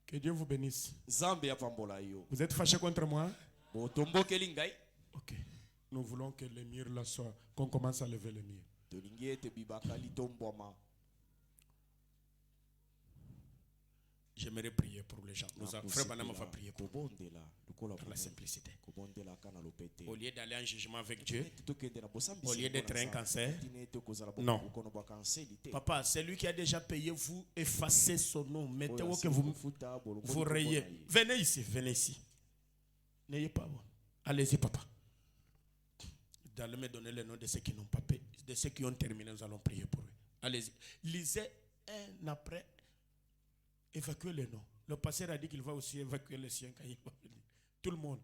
Que Dieu vous bénisse. Vous êtes fâché contre moi? Ok. Nous voulons que les murs là soient, qu'on commence à lever les murs. J'aimerais prier pour les gens. Frère Branham va prier pour la simplicité. Au lieu d'aller en jugement avec Dieu, au lieu d'être un cancer, non. Papa, c'est lui qui a déjà payé, vous effacez son nom. Mettez-vous que vous rayez. Venez ici. N'ayez pas. Allez-y, papa. D'aller me donner le nom de ceux qui n'ont pas payé, de ceux qui ont terminé, nous allons prier pour eux. Allez-y. Lisez un après. Évacuez les noms. Le pasteur a dit qu'il va aussi évacuer les siens quand il va venir. Tout le monde.